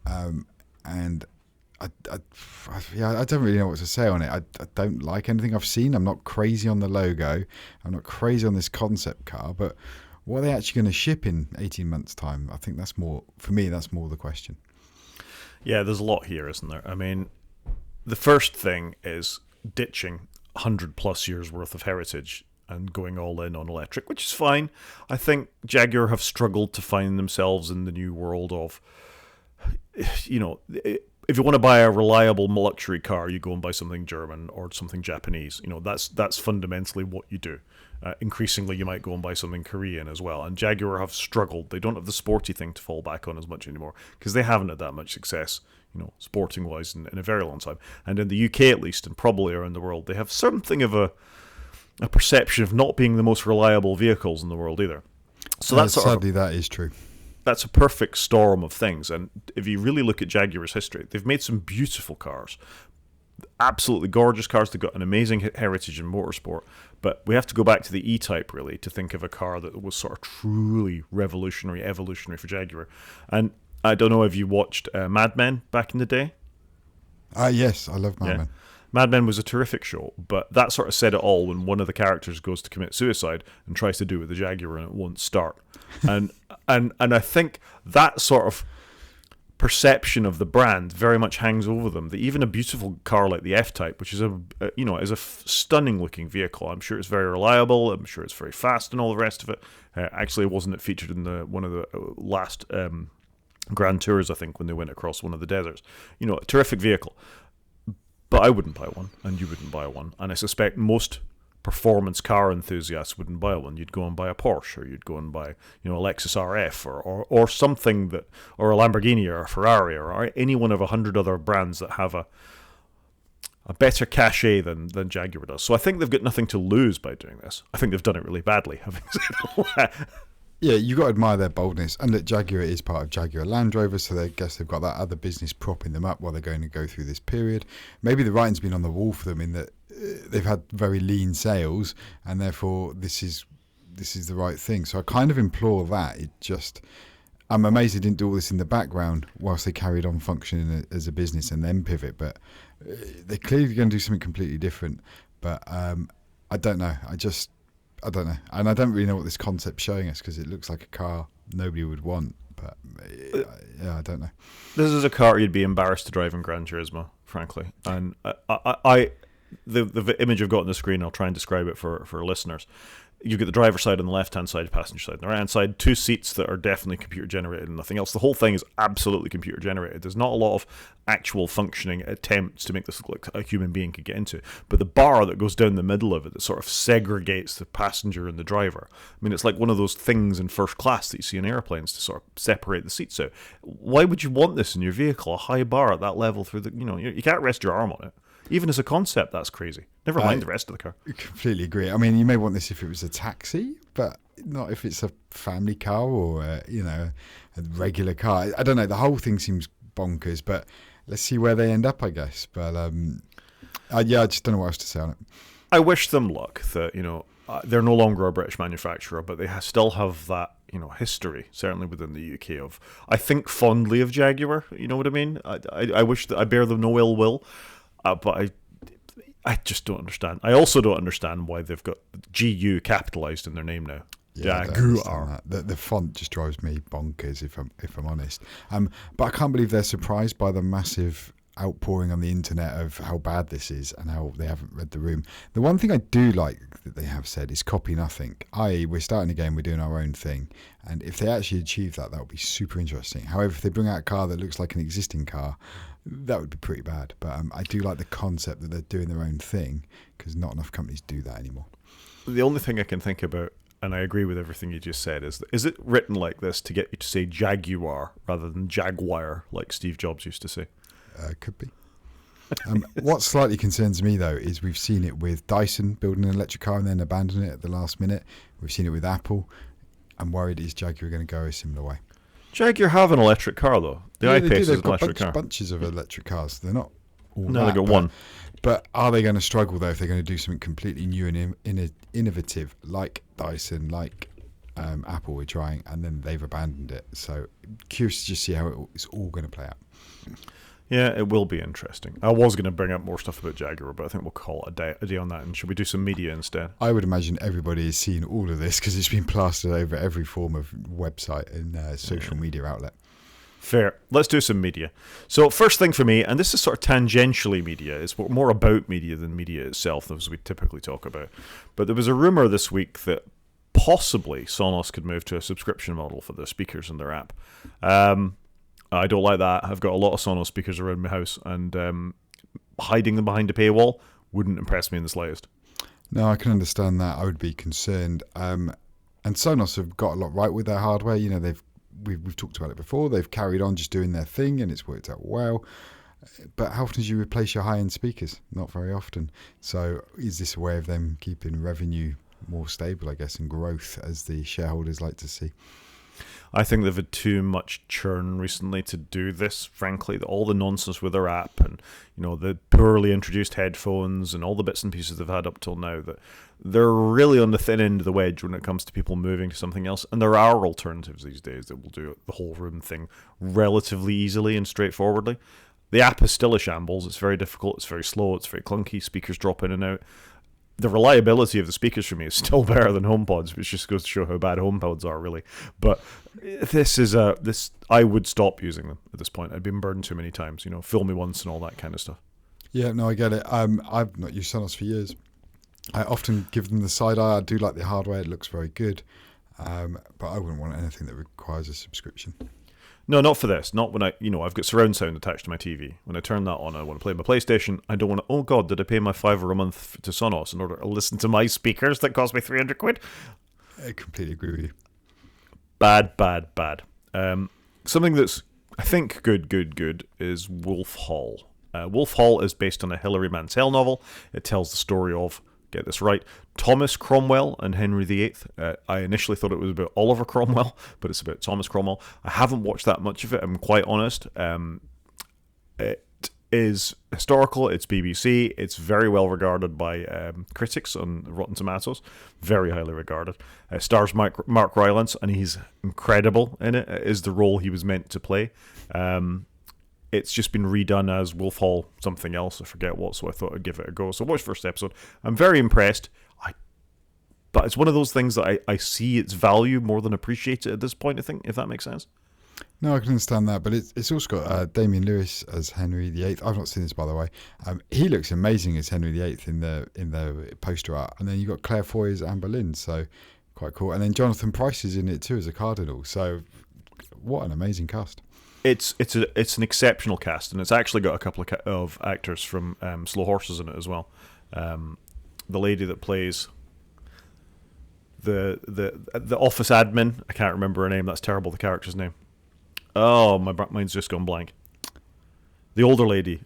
And I don't really know what to say on it. I don't like anything I've seen. I'm not crazy on the logo. I'm not crazy on this concept car. But what are they actually going to ship in 18 months' time? I think that's more, for me, that's more the question. Yeah, there's a lot here, isn't there? I mean, the first thing is ditching 100 plus years worth of heritage and going all in on electric, which is fine. I think Jaguar have struggled to find themselves in the new world of, if you want to buy a reliable luxury car, you go and buy something German or something Japanese. That's fundamentally what you do. Increasingly, you might go and buy something Korean as well. And Jaguar have struggled. They don't have the sporty thing to fall back on as much anymore because they haven't had that much success, sporting-wise in a very long time. And in the UK, at least, and probably around the world, they have something of a perception of not being the most reliable vehicles in the world either. So that's sadly, that is true. That's a perfect storm of things. And if you really look at Jaguar's history, they've made some beautiful cars, absolutely gorgeous cars. They've got an amazing heritage in motorsport. But we have to go back to the E-Type, really, to think of a car that was sort of truly revolutionary, evolutionary for Jaguar. And I don't know if you watched Mad Men back in the day. Yes, I love Mad Men. Mad Men was a terrific show, but that sort of said it all when one of the characters goes to commit suicide and tries to do it with the Jaguar and it won't start. And I think that sort of perception of the brand very much hangs over them. That even a beautiful car like the F-Type, which is a stunning looking vehicle, I'm sure it's very reliable, I'm sure it's very fast and all the rest of it. Actually, wasn't it featured in one of the last Grand Tours, I think, when they went across one of the deserts? A terrific vehicle. But I wouldn't buy one, and you wouldn't buy one. And I suspect most performance car enthusiasts wouldn't buy one. You'd go and buy a Porsche, or you'd go and buy, a Lexus RF, or something that, or a Lamborghini, or a Ferrari, or any one of 100 other brands that have a better cachet than Jaguar does. So I think they've got nothing to lose by doing this. I think they've done it really badly, having said all that. Yeah, you've got to admire their boldness. And that Jaguar is part of Jaguar Land Rover, so I guess they've got that other business propping them up while they're going to go through this period. Maybe the writing's been on the wall for them in that they've had very lean sales, and therefore this is the right thing. So I kind of implore that. I'm amazed they didn't do all this in the background whilst they carried on functioning as a business and then pivot. But they're clearly going to do something completely different. But I don't know. I don't know. And I don't really know what this concept's showing us because it looks like a car nobody would want. But I don't know. This is a car you'd be embarrassed to drive in Gran Turismo, frankly. And I the image I've got on the screen, I'll try and describe it for listeners. You've got the driver's side on the left-hand side, passenger side on the right-hand side, 2 seats that are definitely computer-generated and nothing else. The whole thing is absolutely computer-generated. There's not a lot of actual functioning attempts to make this look like a human being could get into. But the bar that goes down the middle of it that sort of segregates the passenger and the driver, I mean, it's like one of those things in first class that you see in airplanes to sort of separate the seats out. Why would you want this in your vehicle, a high bar at that level through the, you can't rest your arm on it. Even as a concept, that's crazy. Never mind the rest of the car. I completely agree. I mean, you may want this if it was a taxi, but not if it's a family car or, a regular car. I don't know. The whole thing seems bonkers, but let's see where they end up, I guess. But, I just don't know what else to say on it. I wish them luck that, they're no longer a British manufacturer, but they still have that, history, certainly within the UK, of, I think fondly of Jaguar. You know what I mean? I wish that I bear them no ill will. But I just don't understand. I also don't understand why they've got GU capitalised in their name now. Yeah, Jaguar. The font just drives me bonkers, if I'm honest. But I can't believe they're surprised by the massive outpouring on the internet of how bad this is and how they haven't read the room. The one thing I do like that they have said is copy nothing. I.e., we're starting again, we're doing our own thing. And if they actually achieve that would be super interesting. However, if they bring out a car that looks like an existing car, that would be pretty bad. But I do like the concept that they're doing their own thing, because not enough companies do that anymore. The only thing I can think about, and I agree with everything you just said, is it written like this to get you to say Jaguar rather than Jaguar, like Steve Jobs used to say? Could be. What slightly concerns me, though, is we've seen it with Dyson building an electric car and then abandoning it at the last minute. We've seen it with Apple. I'm worried, is Jaguar going to go a similar way? Jaguar have an electric car, though. The I-Pace is an electric car. They've got bunches of electric cars. They're not all No, they've got one. But are they going to struggle, though, if they're going to do something completely new and innovative, like Dyson, like Apple were trying, and then they've abandoned it? So curious to just see how it's all going to play out. Yeah, it will be interesting. I was going to bring up more stuff about Jaguar, but I think we'll call it a day on that. And should we do some media instead? I would imagine everybody has seen all of this because it's been plastered over every form of website and social media outlet. Fair. Let's do some media. So first thing for me, and this is sort of tangentially media, it's more about media than media itself, as we typically talk about. But there was a rumour this week that possibly Sonos could move to a subscription model for their speakers in their app. I don't like that. I've got a lot of Sonos speakers around my house, and hiding them behind a paywall wouldn't impress me in the slightest. No, I can understand that. I would be concerned. And Sonos have got a lot right with their hardware. We've talked about it before. They've carried on just doing their thing, and it's worked out well. But how often do you replace your high-end speakers? Not very often. So is this a way of them keeping revenue more stable, I guess, and growth, as the shareholders like to see? I think they've had too much churn recently to do this, frankly. All the nonsense with their app and, the poorly introduced headphones and all the bits and pieces they've had up till now, that they're really on the thin end of the wedge when it comes to people moving to something else. And there are alternatives these days that will do the whole room thing relatively easily and straightforwardly. The app is still a shambles. It's very difficult. It's very slow. It's very clunky. Speakers drop in and out. The reliability of the speakers for me is still better than HomePods, which just goes to show how bad HomePods are, really. But I would stop using them at this point. I've been burned too many times, fool me once and all that kind of stuff. Yeah, no, I get it. I've not used Sonos for years. I often give them the side eye. I do like the hardware. It looks very good. But I wouldn't want anything that requires a subscription. No, not for this. Not when I've got surround sound attached to my TV. When I turn that on, I want to play my PlayStation. I don't want to, oh God, did I pay my £5 a month to Sonos in order to listen to my speakers that cost me £300? I completely agree with you. Bad. Something that's, I think, good is Wolf Hall. Wolf Hall is based on a Hilary Mantel novel. It tells the story of, get this right, Thomas Cromwell and Henry VIII. I initially thought it was about Oliver Cromwell, but it's about Thomas Cromwell. I haven't watched that much of it, I'm quite honest. It is historical, it's BBC, it's very well regarded by critics on Rotten Tomatoes, very highly regarded. Stars Mark Rylance, and he's incredible in it. It is the role he was meant to play. It's just been redone as Wolf Hall something else, I forget what, so I thought I'd give it a go. So watch first episode. I'm very impressed, but it's one of those things that I see its value more than appreciate it at this point, I think, if that makes sense. No, I can understand that, but it's also got Damien Lewis as Henry VIII. I've not seen this, by the way. He looks amazing as Henry VIII in the poster art, and then you've got Claire Foy as Anne Boleyn, so quite cool. And then Jonathan Pryce is in it too as a cardinal. So what an amazing cast! It's an exceptional cast, and it's actually got a couple of actors from Slow Horses in it as well. The lady that plays the office admin, I can't remember her name. That's terrible. The character's name. Oh, my mind's just gone blank. The older lady.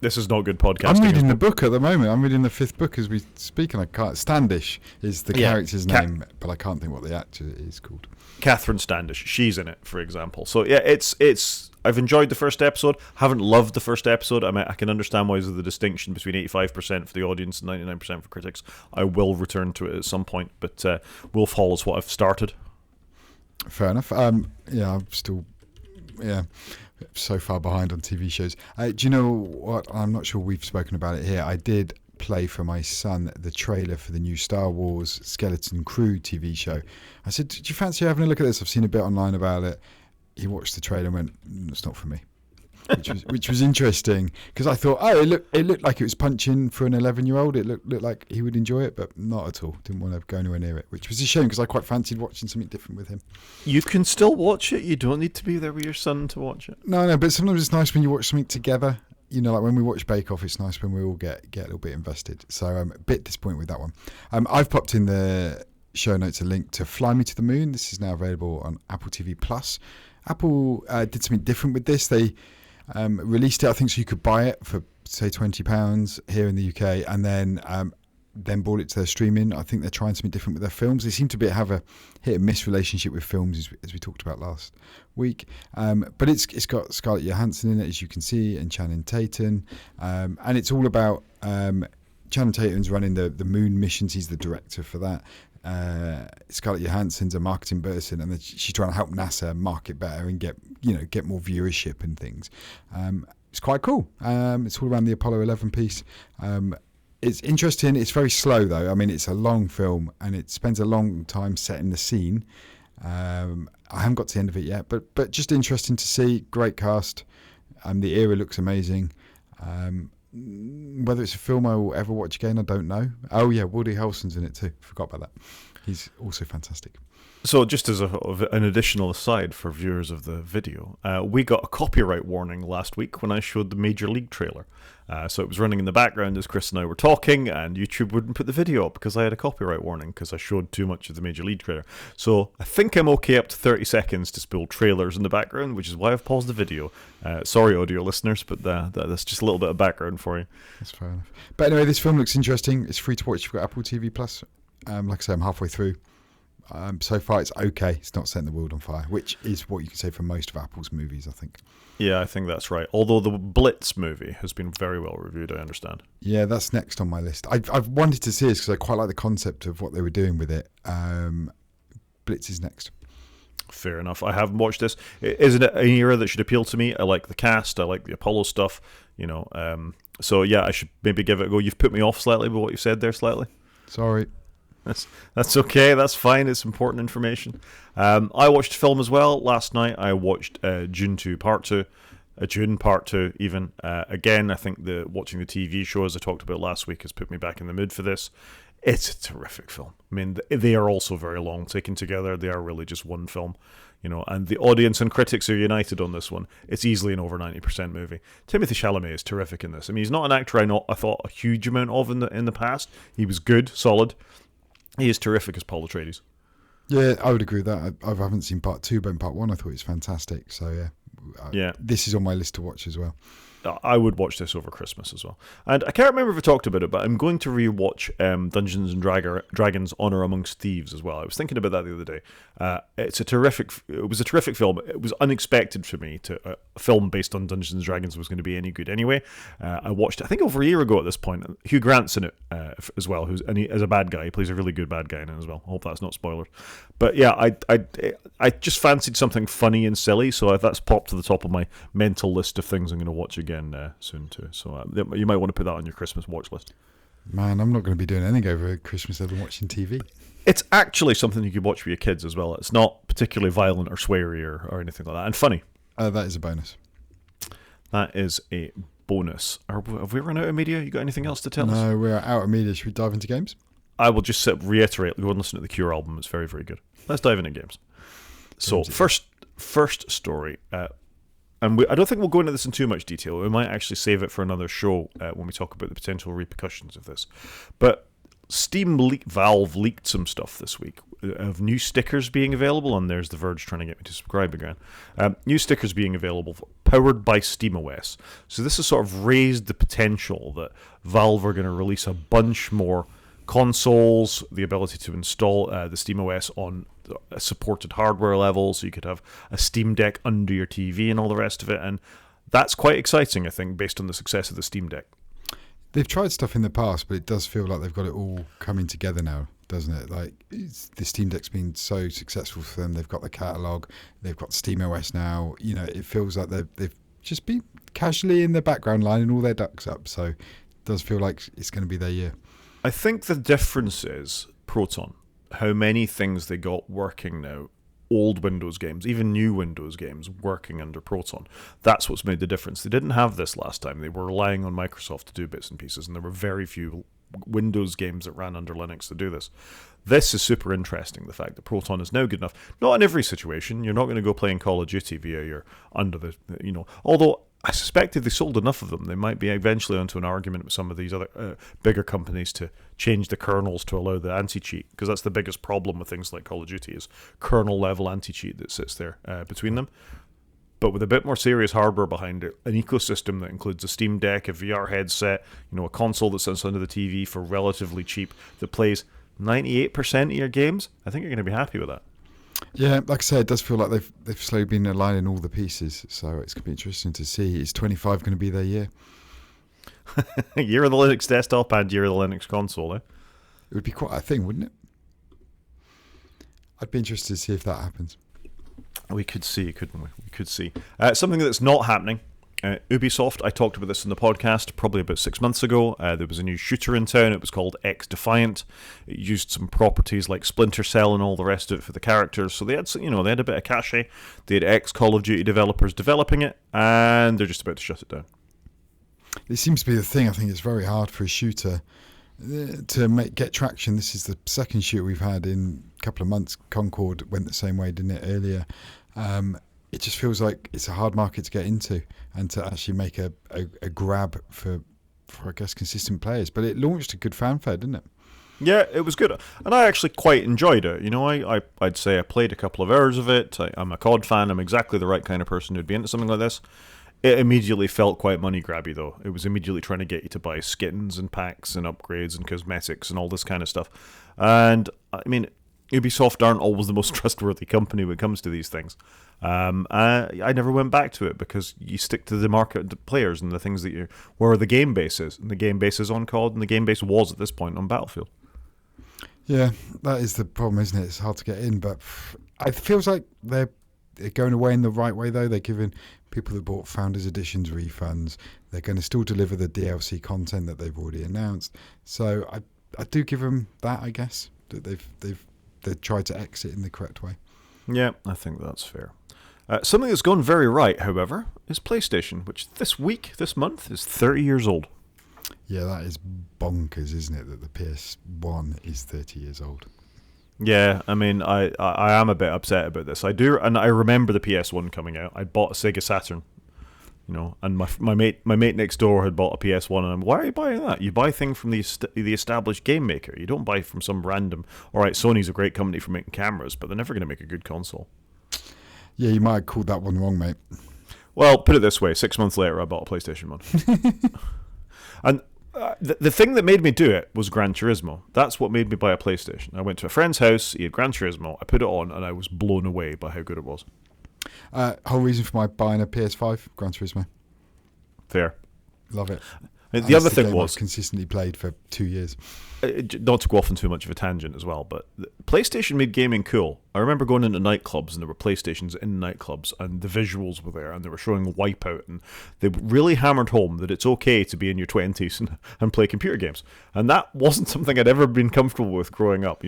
This is not good podcasting. I'm reading the book at the moment. I'm reading the 5th book as we speak, and I can't. Standish is the character's name, but I can't think what the actor is called. Catherine Standish. She's in it, for example. So yeah, it's. I've enjoyed the first episode. Haven't loved the first episode. I mean, I can understand why there's the distinction between 85% for the audience and 99% for critics. I will return to it at some point, but Wolf Hall is what I've started. Fair enough. I'm still, so far behind on TV shows. Do you know what? I'm not sure we've spoken about it here. I did play for my son the trailer for the new Star Wars Skeleton Crew TV show. I said, "Do you fancy having a look at this? I've seen a bit online about it." He watched the trailer and went, "It's not for me." Which was interesting, because I thought, it looked like it was punching for an 11-year-old. It looked like he would enjoy it, but not at all. Didn't want to go anywhere near it, which was a shame, because I quite fancied watching something different with him. You can still watch it. You don't need to be there with your son to watch it. No, but sometimes it's nice when you watch something together. Like when we watch Bake Off, it's nice when we all get a little bit invested. So I'm a bit disappointed with that one. I've popped in the show notes a link to Fly Me to the Moon. This is now available on Apple TV Plus. Apple did something different with this. They released it, I think, so you could buy it for, say, £20 here in the UK, and then brought it to their streaming. I think they're trying something different with their films. They seem to have a hit and miss relationship with films, as we talked about last week. But it's got Scarlett Johansson in it, as you can see, and Channing Tatum, and it's all about Channing Tatum's running the moon missions. He's the director for that. Scarlett Johansson's a marketing person, and she's trying to help NASA market better and get more viewership and things. It's quite cool. It's all around the Apollo 11 piece. It's interesting. It's very slow, though. I mean, it's a long film, and it spends a long time setting the scene. I haven't got to the end of it yet, but just interesting to see. Great cast. The era looks amazing. Whether it's a film I will ever watch again, I don't know. Oh yeah, Woody Harrelson's in it too. Forgot about that. He's also fantastic. So just as an additional aside for viewers of the video, we got a copyright warning last week when I showed the Major League trailer. So it was running in the background as Chris and I were talking, and YouTube wouldn't put the video up because I had a copyright warning because I showed too much of the Major League trailer. So I think I'm okay up to 30 seconds to spool trailers in the background, which is why I've paused the video. Sorry, audio listeners, but that's just a little bit of background for you. That's fair enough. But anyway, this film looks interesting. It's free to watch. You've got Apple TV Plus. Like I say, I'm halfway through. So far, it's okay. It's not setting the world on fire, which is what you can say for most of Apple's movies, I think. Yeah, I think that's right. Although the Blitz movie has been very well reviewed, I understand. Yeah, that's next on my list. I've wanted to see this because I quite like the concept of what they were doing with it. Blitz is next. Fair enough. I haven't watched this. Isn't it an era that should appeal to me? I like the cast. I like the Apollo stuff. So yeah, I should maybe give it a go. You've put me off slightly with what you said there slightly. Sorry. That's okay. That's fine. It's important information. I watched a film as well last night. I watched June Part 2 even. Again, I think watching the TV show, as I talked about last week, has put me back in the mood for this. It's a terrific film. I mean, they are also very long. Taken together, they are really just one film. And the audience and critics are united on this one. It's easily an over 90% movie. Timothée Chalamet is terrific in this. I mean, he's not an actor I thought a huge amount of in the past. He was good, solid. He is terrific as Paul Atreides. Yeah, I would agree with that. I haven't seen Part 2, but in Part 1 I thought it was fantastic. So yeah, this is on my list to watch as well. I would watch this over Christmas as well. And I can't remember if I talked about it, but I'm going to rewatch Dungeons and Dragons: Honor Amongst Thieves as well. I was thinking about that the other day. It was a terrific film. It was unexpected for me to a film based on Dungeons and Dragons was going to be any good anyway. I watched it, I think, over a year ago at this point. Hugh Grant's in it as well, he as a bad guy. He plays a really good bad guy in it as well. I hope that's not spoilers. But yeah, I just fancied something funny and silly, so that's popped to the top of my mental list of things I'm going to watch again soon too. So you might want to put that on your Christmas watch list. Man, I'm not going to be doing anything over Christmas other than watching TV. It's actually something you could watch with your kids as well. It's not particularly violent or sweary or anything like that, and funny. That is a bonus. That is a bonus. Have we run out of media? You got anything else to tell us? No, we're out of media. Should we dive into games? I will just reiterate. Go and listen to the Cure album. It's very, very good. Let's dive into games. So first story, and I don't think we'll go into this in too much detail. We might actually save it for another show when we talk about the potential repercussions of this. But Valve leaked some stuff this week of new stickers being available, and there's The Verge trying to get me to subscribe again. New stickers being available powered by SteamOS. So this has sort of raised the potential that Valve are going to release a bunch more consoles, the ability to install the SteamOS on supported hardware level, so you could have a Steam Deck under your TV and all the rest of it, and that's quite exciting, I think, based on the success of the Steam Deck. They've tried stuff in the past, but it does feel like they've got it all coming together now, doesn't it? Like, the Steam Deck's been so successful for them. They've got the catalog, they've got SteamOS now. You know, it feels like they've just been casually in the background lining all their ducks up. So it does feel like it's going to be their year. I think the difference is Proton, how many things they got working now. Old Windows games, even new Windows games, working under Proton. That's what's made the difference. They didn't have this last time. They were relying on Microsoft to do bits and pieces, and there were very few Windows games that ran under Linux to do this. This is super interesting, the fact that Proton is now good enough. Not in every situation. You're not going to go playing Call of Duty via your under the, although I suspect if they sold enough of them, they might be eventually onto an argument with some of these other bigger companies to change the kernels to allow the anti-cheat, because that's the biggest problem with things like Call of Duty is kernel-level anti-cheat that sits there between them. But with a bit more serious hardware behind it, an ecosystem that includes a Steam Deck, a VR headset, a console that sits under the TV for relatively cheap, that plays 98% of your games, I think you're going to be happy with that. Yeah, like I said, it does feel like they've slowly been aligning all the pieces, so it's going to be interesting to see. Is 25 going to be their year? Year of the Linux desktop and year of the Linux console, eh? It would be quite a thing, wouldn't it? I'd be interested to see if that happens. We could see, couldn't we? We could see. Something that's not happening. Ubisoft, I talked about this in the podcast probably about 6 months ago. There was a new shooter in town. It was called X Defiant. It used some properties like Splinter Cell and all the rest of it for the characters. So they had, they had a bit of cachet. They had ex-Call of Duty developers developing it, and they're just about to shut it down. It seems to be the thing. I think it's very hard for a shooter to get traction. This is the second shooter we've had in a couple of months. Concord went the same way, didn't it, earlier? It just feels like it's a hard market to get into and to actually make a grab for I guess, consistent players. But it launched a good fanfare, didn't it? Yeah, it was good. And I actually quite enjoyed it. I'd say I played a couple of hours of it. I'm a COD fan. I'm exactly the right kind of person who'd be into something like this. It immediately felt quite money grabby, though. It was immediately trying to get you to buy skins and packs and upgrades and cosmetics and all this kind of stuff. And, I mean, Ubisoft aren't always the most trustworthy company when it comes to these things. I never went back to it because you stick to the market players and the things that where the game base is. And the game base is on COD, and the game base was at this point on Battlefield. Yeah, that is the problem, isn't it? It's hard to get in, but it feels like they're going away in the right way, though. They're giving people that bought Founders Editions refunds. They're going to still deliver the DLC content that they've already announced. So I do give them that, I guess, that they've tried to exit in the correct way. Yeah, I think that's fair. Something that's gone very right, however, is PlayStation, which this month, is 30 years old. Yeah, that is bonkers, isn't it, that the PS1 is 30 years old. Yeah, I mean, I am a bit upset about this. I do, and I remember the PS1 coming out. I bought a Sega Saturn, and my mate next door had bought a PS1, and why are you buying that? You buy things from the established game maker. You don't buy from some random. All right, Sony's a great company for making cameras, but they're never going to make a good console. Yeah, you might have called that one wrong, mate. Well, put it this way: 6 months later, I bought a PlayStation 1, and. The thing that made me do it was Gran Turismo. That's what made me buy a PlayStation. I went to a friend's house, he had Gran Turismo, I put it on, and I was blown away by how good it was. Whole reason for my buying a PS5, Gran Turismo. Fair. Love it. The other thing was... I've consistently played for 2 years. Not to go off on too much of a tangent as well, but PlayStation made gaming cool. I remember going into nightclubs, and there were PlayStations in nightclubs, and the visuals were there, and they were showing Wipeout, and they really hammered home that it's okay to be in your 20s and play computer games. And that wasn't something I'd ever been comfortable with growing up,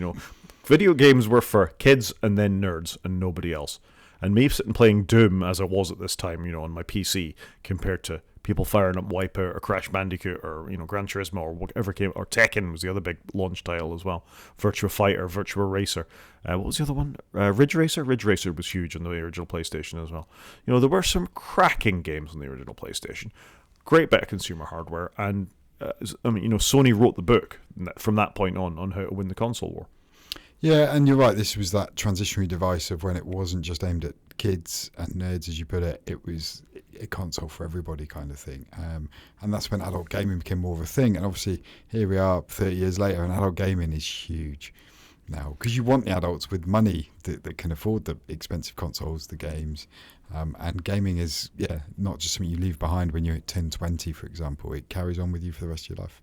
Video games were for kids and then nerds and nobody else. And me sitting playing Doom as I was at this time, on my PC, compared to people firing up Wipeout or Crash Bandicoot or Gran Turismo or whatever came, or Tekken was the other big launch title as well. Virtua Fighter, Virtua Racer. What was the other one? Ridge Racer. Ridge Racer was huge on the original PlayStation as well. There were some cracking games on the original PlayStation. Great bit of consumer hardware, and Sony wrote the book from that point on how to win the console war. Yeah, and you're right. This was that transitionary device of when it wasn't just aimed at kids and nerds, as you put it. It was a console for everybody kind of thing. And that's when adult gaming became more of a thing. And obviously, here we are 30 years later, and adult gaming is huge now. Because you want the adults with money that can afford the expensive consoles, the games. And gaming is, not just something you leave behind when you're at 10, 20, for example. It carries on with you for the rest of your life.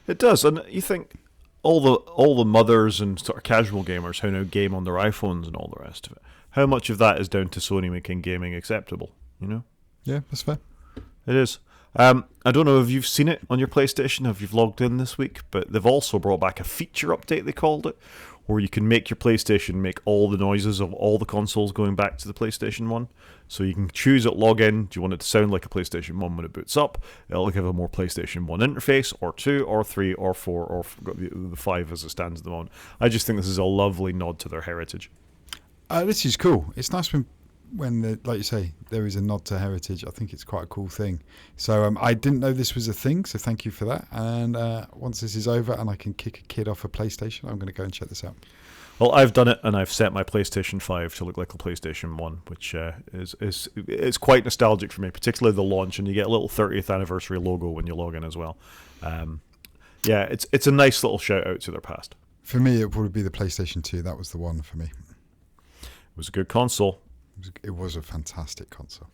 It does. And you think all the mothers and sort of casual gamers who now game on their iPhones and all the rest of it, how much of that is down to Sony making gaming acceptable? Yeah, that's fair. It is. I don't know if you've seen it on your PlayStation, if you've logged in this week, but they've also brought back a feature update, they called it, where you can make your PlayStation make all the noises of all the consoles going back to the PlayStation 1. So you can choose at login, do you want it to sound like a PlayStation 1 when it boots up? It'll give a more PlayStation 1 interface, or 2, or 3, or 4, or the 5 as it stands at the moment. I just think this is a lovely nod to their heritage. This is cool. It's nice when like you say, there is a nod to heritage. I think it's quite a cool thing. So I didn't know this was a thing, so thank you for that. And once this is over and I can kick a kid off a PlayStation, I'm going to go and check this out. Well, I've done it, and I've set my PlayStation 5 to look like a PlayStation 1, which is quite nostalgic for me, particularly the launch, and you get a little 30th anniversary logo when you log in as well. It's a nice little shout out to their past. For me, it would probably be the PlayStation 2. That was the one for me. It was a good console. It was a fantastic console.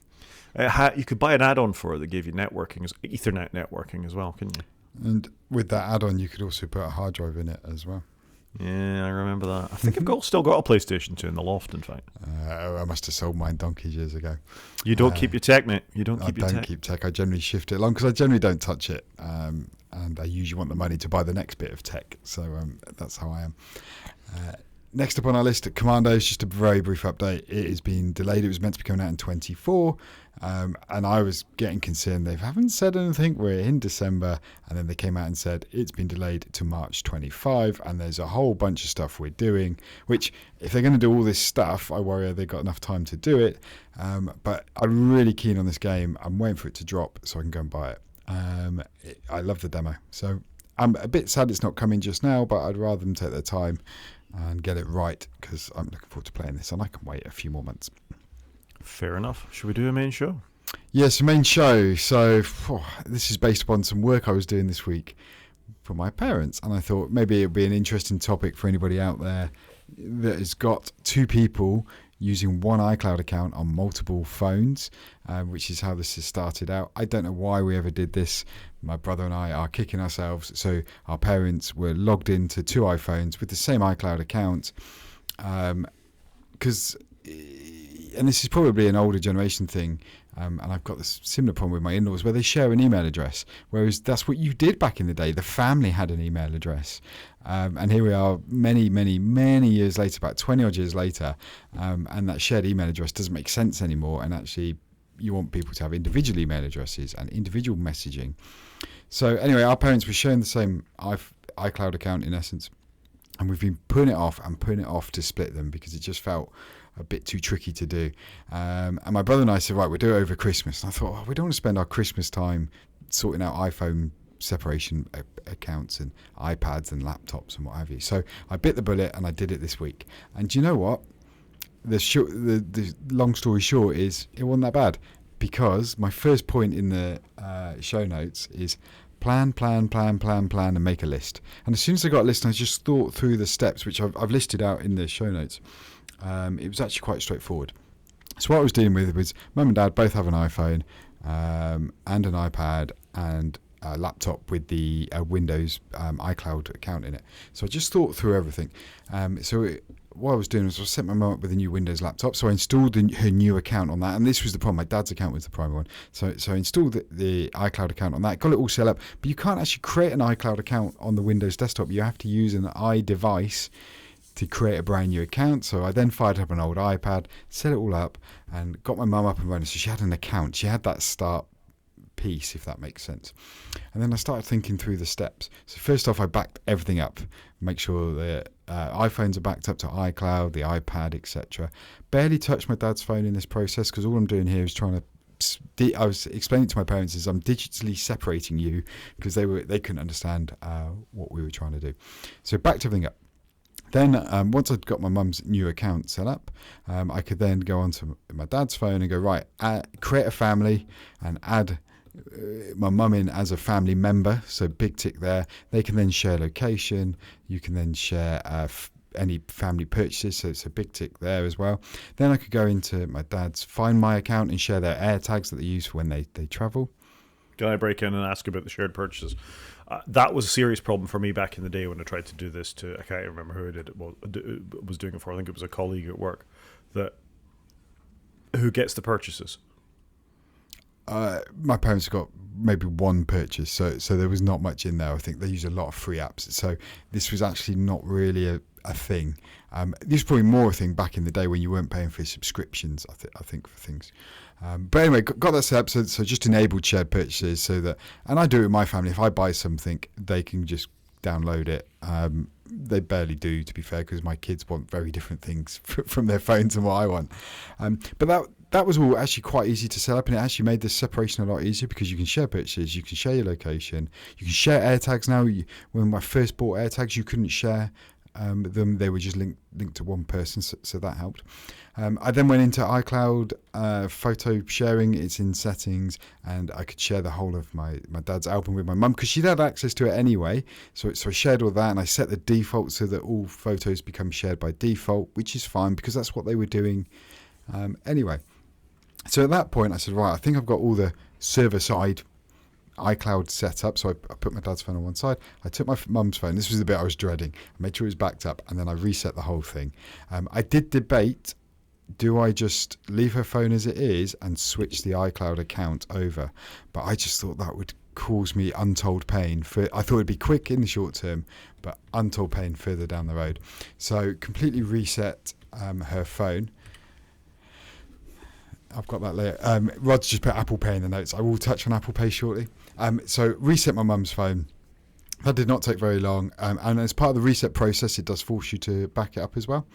You could buy an add-on for it that gave you networking, Ethernet networking as well, couldn't you? And with that add-on, you could also put a hard drive in it as well. Yeah, I remember that. I think I've still got a PlayStation 2 in the loft, in fact. I must have sold mine donkeys years ago. You don't keep your tech, mate. You don't keep your tech. I don't keep tech. I generally shift it along because I generally don't touch it. And I usually want the money to buy the next bit of tech. So that's how I am. Next up on our list, Commandos, just a very brief update. It has been delayed. It was meant to be coming out in 24. And I was getting concerned. They haven't said anything. We're in December. And then they came out and said it's been delayed to March 25. And there's a whole bunch of stuff we're doing, which if they're going to do all this stuff, I worry they've got enough time to do it. But I'm really keen on this game. I'm waiting for it to drop so I can go and buy it. I love the demo. So I'm a bit sad it's not coming just now, but I'd rather them take their time and get it right because I'm looking forward to playing this and I can wait a few more months. Fair enough. Should we do a main show? Yes, a main show. So this is based upon some work I was doing this week for my parents, and I thought maybe it would be an interesting topic for anybody out there that has got two people using one iCloud account on multiple phones, which is how this has started out. I don't know why we ever did this. My brother and I are kicking ourselves. So our parents were logged into two iPhones with the same iCloud account. Because, and this is probably an older generation thing, and I've got this similar problem with my in-laws where they share an email address, whereas that's what you did back in the day. The family had an email address. And here we are many, many, many years later, about 20 odd years later, and that shared email address doesn't make sense anymore. And actually, you want people to have individual email addresses and individual messaging. So anyway, our parents were sharing the same iCloud account in essence, and we've been putting it off to split them because it just felt a bit too tricky to do. And my brother and I said, right, we'll do it over Christmas. And I thought, we don't want to spend our Christmas time sorting out iPhone separation accounts and iPads and laptops and what have you. So I bit the bullet and I did it this week. And do you know what? The long story short is it wasn't that bad, because my first point in the show notes is plan, and make a list. And as soon as I got a list, I just thought through the steps, which I've listed out in the show notes. It was actually quite straightforward. So what I was dealing with was Mum and Dad both have an iPhone and an iPad and a laptop with the Windows iCloud account in it. So I just thought through everything. What I was doing was I set my mum up with a new Windows laptop, so I installed her new account on that, and this was the problem. My dad's account was the primary one, so I installed the iCloud account on that, got it all set up, but you can't actually create an iCloud account on the Windows desktop. You have to use an iDevice to create a brand new account. So I then fired up an old iPad, set it all up, and got my mum up and running. So she had an account. She had that start piece, if that makes sense. And then I started thinking through the steps. So first off, I backed everything up, make sure the iPhones are backed up to iCloud, the iPad, etc. Barely touched my dad's phone in this process, because all I'm doing here is trying to I was explaining to my parents is I'm digitally separating you, because they couldn't understand what we were trying to do. So backed everything up. Then once I'd got my mum's new account set up, I could then go onto my dad's phone and go, right, create a family and add my mum in as a family member. So big tick there. They can then share location. You can then share any family purchases, so it's a big tick there as well. Then I could go into my dad's Find My account and share their AirTags that they use for when they travel. Can I break in and ask about the shared purchases? That was a serious problem for me back in the day when I tried to do this I can't remember who I did it was doing it for. I think it was a colleague at work. Who gets the purchases? My parents got maybe one purchase, so there was not much in there. I think they use a lot of free apps, so this was actually not really a thing. This was probably more a thing back in the day when you weren't paying for subscriptions, I think, for things. But anyway, got that set up, so just enabled shared purchases, so that, and I do it with my family. If I buy something, they can just download it. They barely do, to be fair, because my kids want very different things from their phones than what I want. But that was all actually quite easy to set up, and it actually made this separation a lot easier, because you can share purchases, you can share your location, you can share AirTags now. When I first bought AirTags, you couldn't share them; they were just linked to one person, so that helped. I then went into iCloud photo sharing. It's in settings, and I could share the whole of my dad's album with my mum, because she'd had access to it anyway. So I shared all that, and I set the default so that all photos become shared by default, which is fine because that's what they were doing anyway. So at that point, I said, right, I think I've got all the server-side iCloud set up. So I put my dad's phone on one side. I took my mum's phone. This was the bit I was dreading. I made sure it was backed up, and then I reset the whole thing. I did debate, do I just leave her phone as it is and switch the iCloud account over? But I just thought that would cause me untold pain. I thought it'd be quick in the short term, but untold pain further down the road. So completely reset her phone. I've got that later. Rod's just put Apple Pay in the notes. I will touch on Apple Pay shortly. So reset my mum's phone. That did not take very long. And as part of the reset process, it does force you to back it up as well.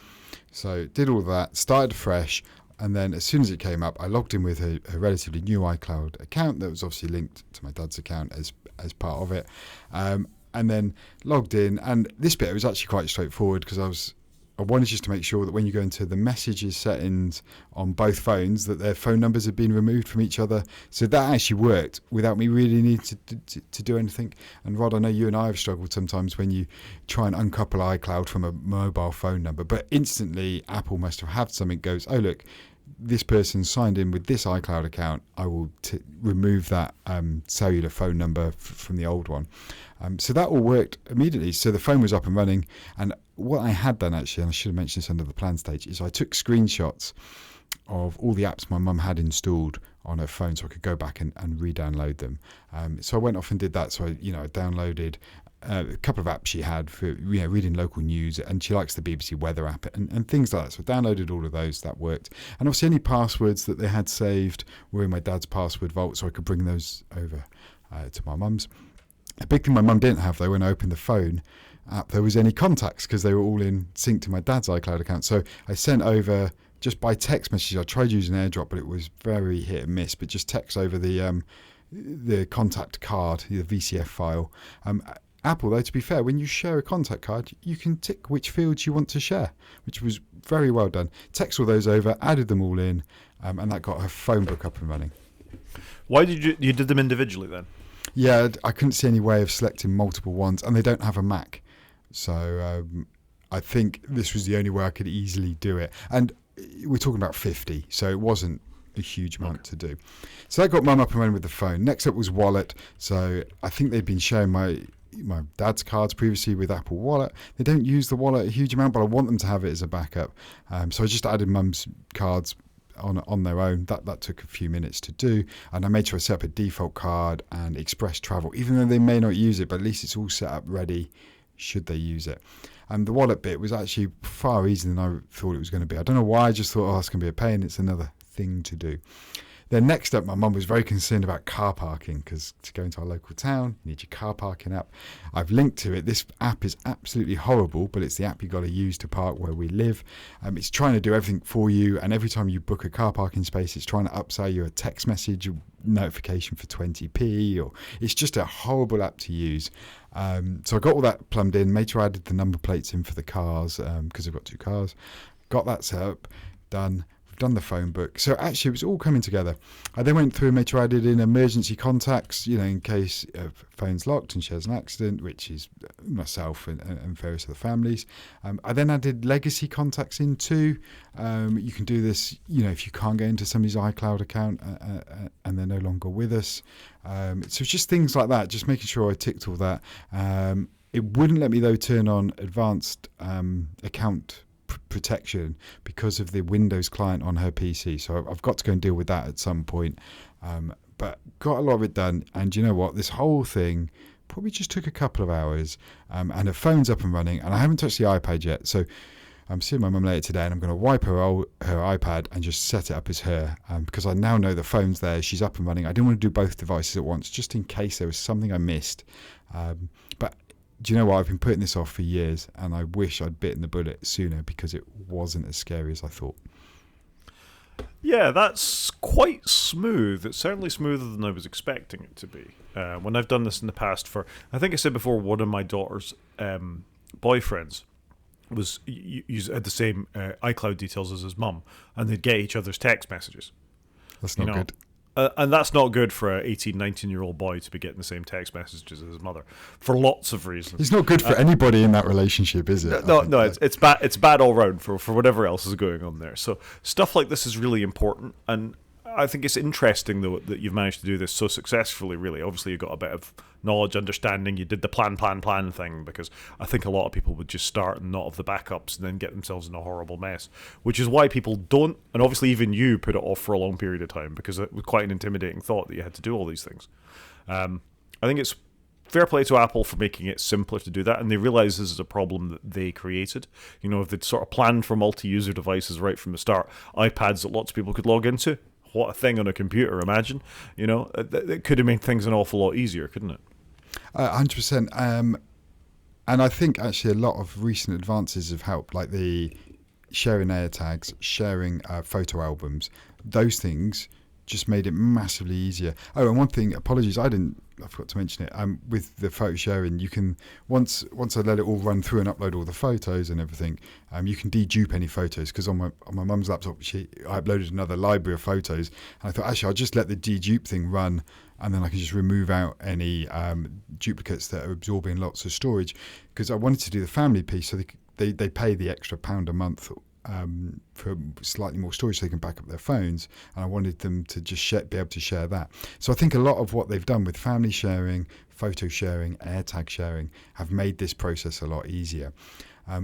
So did all of that, started fresh. And then as soon as it came up, I logged in with a relatively new iCloud account that was obviously linked to my dad's account as part of it. And then logged in. And this bit was actually quite straightforward, because I wanted just to make sure that when you go into the messages settings on both phones, that their phone numbers had been removed from each other. So that actually worked without me really needing to do anything. And Rod, I know you and I have struggled sometimes when you try and uncouple iCloud from a mobile phone number, but instantly Apple must have had something goes, oh look, this person signed in with this iCloud account. I will remove that cellular phone number from the old one. So that all worked immediately. So the phone was up and running. And what I had done, actually, and I should have mentioned this under the plan stage, is I took screenshots of all the apps my mum had installed on her phone, so I could go back and re-download them. So I went off and did that. So I downloaded a couple of apps she had for reading local news, and she likes the BBC Weather app and things like that. So I downloaded all of those. That worked. And obviously any passwords that they had saved were in my dad's password vault, so I could bring those over to my mum's. A big thing my mum didn't have, though, when I opened the phone app, there was any contacts, because they were all in sync to my dad's iCloud account. So I sent over, just by text message, I tried using AirDrop, but it was very hit and miss, but just text over the contact card, the VCF file. Apple, though, to be fair, when you share a contact card, you can tick which fields you want to share, which was very well done. Text all those over, added them all in, and that got her phone book up and running. Why did you did them individually then? Yeah, I couldn't see any way of selecting multiple ones, and they don't have a Mac. So I think this was the only way I could easily do it. And we're talking about 50, so it wasn't a huge amount to do. So that got mum up and running with the phone. Next up was wallet. So I think they'd been sharing my dad's cards previously with Apple Wallet. They don't use the wallet a huge amount, but I want them to have it as a backup. So I just added mum's cards on their own. That took a few minutes to do, and I made sure I set up a default card and Express Travel, even though they may not use it, but at least it's all set up ready should they use it. And the wallet bit was actually far easier than I thought it was going to be. I don't know why, I just thought, it's going to be a pain. It's another thing to do. Then next up, my mum was very concerned about car parking, because to go into our local town, you need your car parking app. I've linked to it. This app is absolutely horrible, but it's the app you've got to use to park where we live. It's trying to do everything for you, and every time you book a car parking space, it's trying to upsell you a text message notification for 20p, or it's just a horrible app to use. So I got all that plumbed in, made sure I added the number plates in for the cars, because I've got 2 cars. Got that set up, done. Done the phone book. So actually it was all coming together. I then went through and made sure I added in emergency contacts, in case phone's locked and shares an accident, which is myself and various other families. I then added legacy contacts in too. You can do this, if you can't get into somebody's iCloud account and they're no longer with us. So it's just things like that, just making sure I ticked all that. It wouldn't let me though turn on advanced account protection because of the Windows client on her PC. So I've got to go and deal with that at some point. But got a lot of it done. And you know what? This whole thing probably just took a couple of hours. And her phone's up and running. And I haven't touched the iPad yet. So I'm seeing my mum later today, and I'm going to wipe her iPad and just set it up as her, because I now know the phone's there. She's up and running. I didn't want to do both devices at once, just in case there was something I missed. But do you know what? I've been putting this off for years, and I wish I'd bitten the bullet sooner, because it wasn't as scary as I thought. Yeah, that's quite smooth. It's certainly smoother than I was expecting it to be. When I've done this in the past I think I said before, one of my daughter's boyfriends had the same iCloud details as his mum, and they'd get each other's text messages. That's not good. And that's not good for an 18, 19-year-old boy to be getting the same text messages as his mother, for lots of reasons. It's not good for anybody in that relationship, is it? No, it's bad. It's bad all round for whatever else is going on there. So stuff like this is really important, and I think it's interesting though that you've managed to do this so successfully. Really, obviously you got a bit of knowledge, understanding. You did the plan thing, because I think a lot of people would just start and not have the backups and then get themselves in a horrible mess, which is why people don't. And obviously even you put it off for a long period of time, because it was quite an intimidating thought that you had to do all these things. I think it's fair play to Apple for making it simpler to do that, and they realize this is a problem that they created. If they'd sort of planned for multi-user devices right from the start, iPads that lots of people could log into. What a thing on a computer, imagine. It could have made things an awful lot easier, couldn't it? 100%. And I think actually a lot of recent advances have helped, like the sharing AirTags, sharing photo albums. Those things just made it massively easier. Oh, and one thing, apologies, I forgot to mention it. With the photo sharing, you can once I let it all run through and upload all the photos and everything, you can dedupe any photos, because on my mum's laptop I uploaded another library of photos, and I thought actually I'll just let the dedupe thing run, and then I can just remove out any duplicates that are absorbing lots of storage, because I wanted to do the family piece, so they pay the extra £1 a month for slightly more storage so they can back up their phones, and I wanted them to just be able to share that. So I think a lot of what they've done with family sharing, photo sharing, AirTag sharing have made this process a lot easier.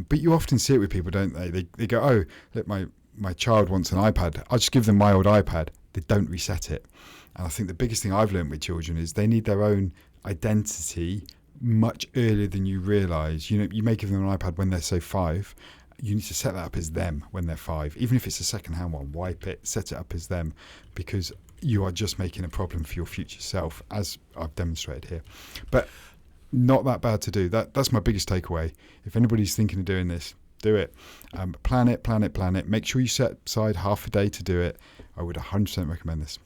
But you often see it with people, don't they? They go, oh, look, my child wants an iPad. I'll just give them my old iPad. They don't reset it. And I think the biggest thing I've learned with children is they need their own identity much earlier than you realise. You may give them an iPad when they're, say, 5. You need to set that up as them when they're 5. Even if it's a second-hand one, wipe it, set it up as them, because you are just making a problem for your future self, as I've demonstrated here. But not that bad to do. That's my biggest takeaway. If anybody's thinking of doing this, do it. Plan it. Make sure you set aside half a day to do it. I would 100% recommend this.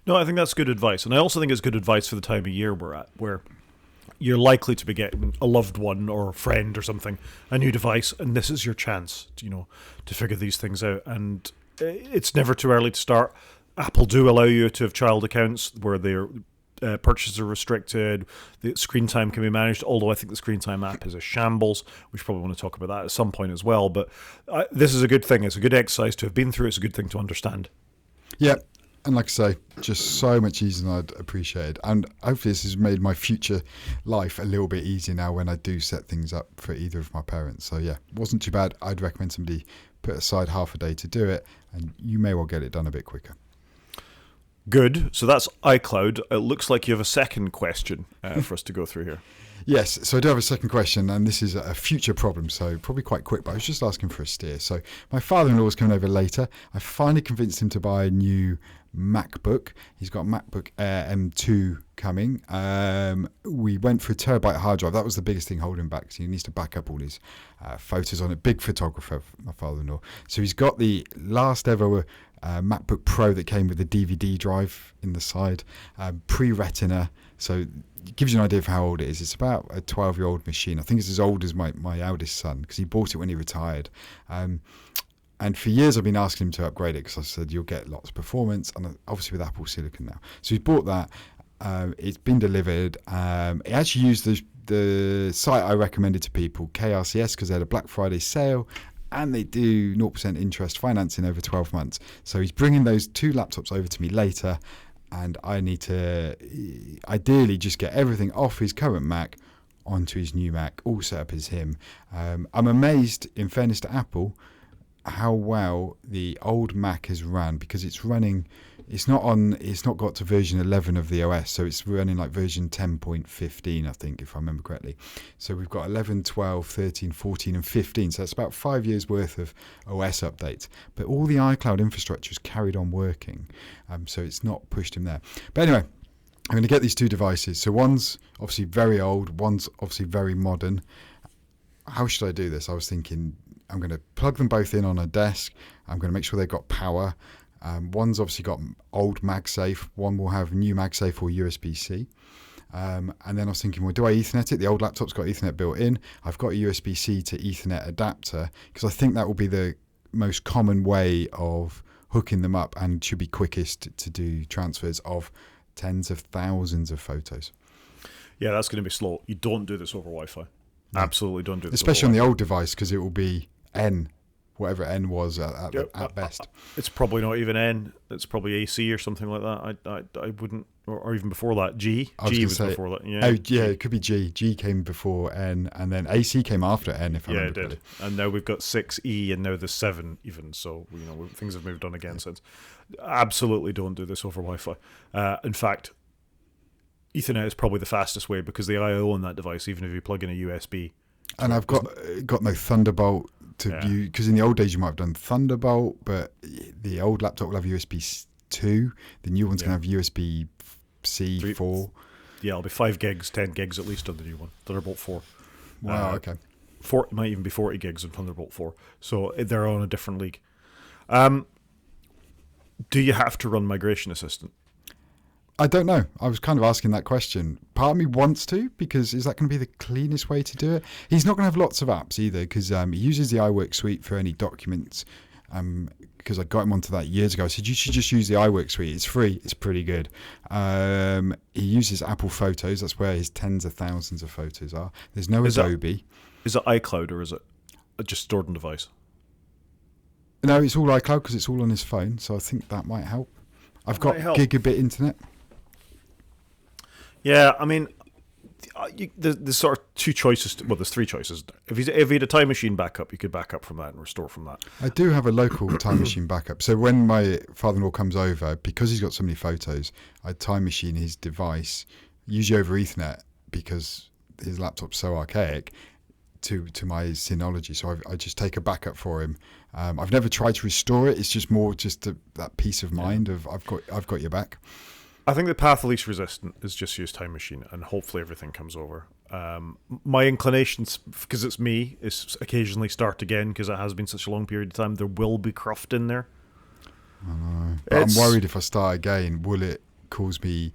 No, I think that's good advice. And I also think it's good advice for the time of year we're at, where you're likely to be getting a loved one or a friend or something, a new device, and this is your chance, to figure these things out. And it's never too early to start. Apple do allow you to have child accounts where their purchases are restricted, the screen time can be managed, although I think the screen time app is a shambles. We should probably want to talk about that at some point as well. But this is a good thing. It's a good exercise to have been through. It's a good thing to understand. Yeah. And like I say, just so much easier than I'd appreciated. And hopefully this has made my future life a little bit easier now when I do set things up for either of my parents. So yeah, it wasn't too bad. I'd recommend somebody put aside half a day to do it, and you may well get it done a bit quicker. Good. So that's iCloud. It looks like you have a second question for us to go through here. Yes, so I do have a second question, and this is a future problem, so probably quite quick, but I was just asking for a steer. So my father-in-law was coming over later. I finally convinced him to buy a new MacBook. He's got a MacBook Air M2 coming. We went for a terabyte hard drive. That was the biggest thing holding him back. So he needs to back up all his photos on it. Big photographer, my father-in-law. So he's got the last ever MacBook Pro that came with the DVD drive in the side, pre-Retina. So it gives you an idea of how old it is. It's about a 12-year-old machine. I think it's as old as my eldest son because he bought it when he retired. And for years I've been asking him to upgrade it because I said you'll get lots of performance, and obviously with Apple Silicon now. So he's bought that. It's been delivered. It actually used the site I recommended to people, KRCS, because they had a Black Friday sale, and they do 0% interest financing over 12 months. So he's bringing those two laptops over to me later, and I need to ideally just get everything off his current Mac onto his new Mac, all set up as him. I'm amazed, in fairness to Apple, how well the old Mac has run, because it's not got to version 11 of the OS, so it's running like version 10.15, I think, if I remember correctly. So we've got 11, 12, 13, 14 and 15, so that's about 5 years worth of OS updates, but all the iCloud infrastructure has carried on working, so it's not pushed him there. But anyway, I'm going to get these two devices. So one's obviously very old, one's obviously very modern. How should I do this? I was thinking I'm going to plug them both in on a desk. I'm going to make sure they've got power. One's obviously got old MagSafe. One will have new MagSafe or USB-C. And then I was thinking, well, do I Ethernet it? The old laptop's got Ethernet built in. I've got a USB-C to Ethernet adapter, because I think that will be the most common way of hooking them up and should be quickest to do transfers of tens of thousands of photos. Yeah, that's going to be slow. You don't do this over Wi-Fi. No. Absolutely don't do this. Especially on the old device, because it will be N, whatever N was at best. It's probably not even N. It's probably AC or something like that. I wouldn't, or even before that, G. G was before that. Yeah. Oh, yeah, it could be G. G came before N, and then AC came after N, if I remember correctly. Yeah, it did. And now we've got 6E, and now there's 7 even. So things have moved on again since. Absolutely don't do this over Wi-Fi. In fact, Ethernet is probably the fastest way, because the I/O on that device, even if you plug in a USB. And I've got no Thunderbolt to view, because in the old days you might have done Thunderbolt, but the old laptop will have USB 2. The new one's going to have USB-C 4. Yeah, it'll be 5 gigs, 10 gigs at least on the new one. Thunderbolt 4. Wow, okay. It might even be 40 gigs on Thunderbolt 4. So they're on a different league. Do you have to run Migration Assistant? I don't know. I was kind of asking that question. Part of me wants to, because is that going to be the cleanest way to do it? He's not going to have lots of apps either, because he uses the iWork suite for any documents, because I got him onto that years ago. I said, you should just use the iWork suite. It's free. It's pretty good. He uses Apple Photos. That's where his tens of thousands of photos are. There's no Adobe. Is it iCloud, or is it just stored on device? No, it's all iCloud, because it's all on his phone, so I think that might help. I've got gigabit internet. Yeah, I mean, there's sort of two choices. Well, there's 3 choices. If he had a time machine backup, you could back up from that and restore from that. I do have a local time machine backup. So when my father-in-law comes over, because he's got so many photos, I time machine his device, usually over Ethernet, because his laptop's so archaic, to my Synology. So I just take a backup for him. I've never tried to restore it. It's just more that peace of mind of I've got your back. I think the path of least resistance is just use Time Machine, and hopefully everything comes over. My inclinations, because it's me, is occasionally start again, because it has been such a long period of time. There will be cruft in there. I know. But I'm worried if I start again, will it cause me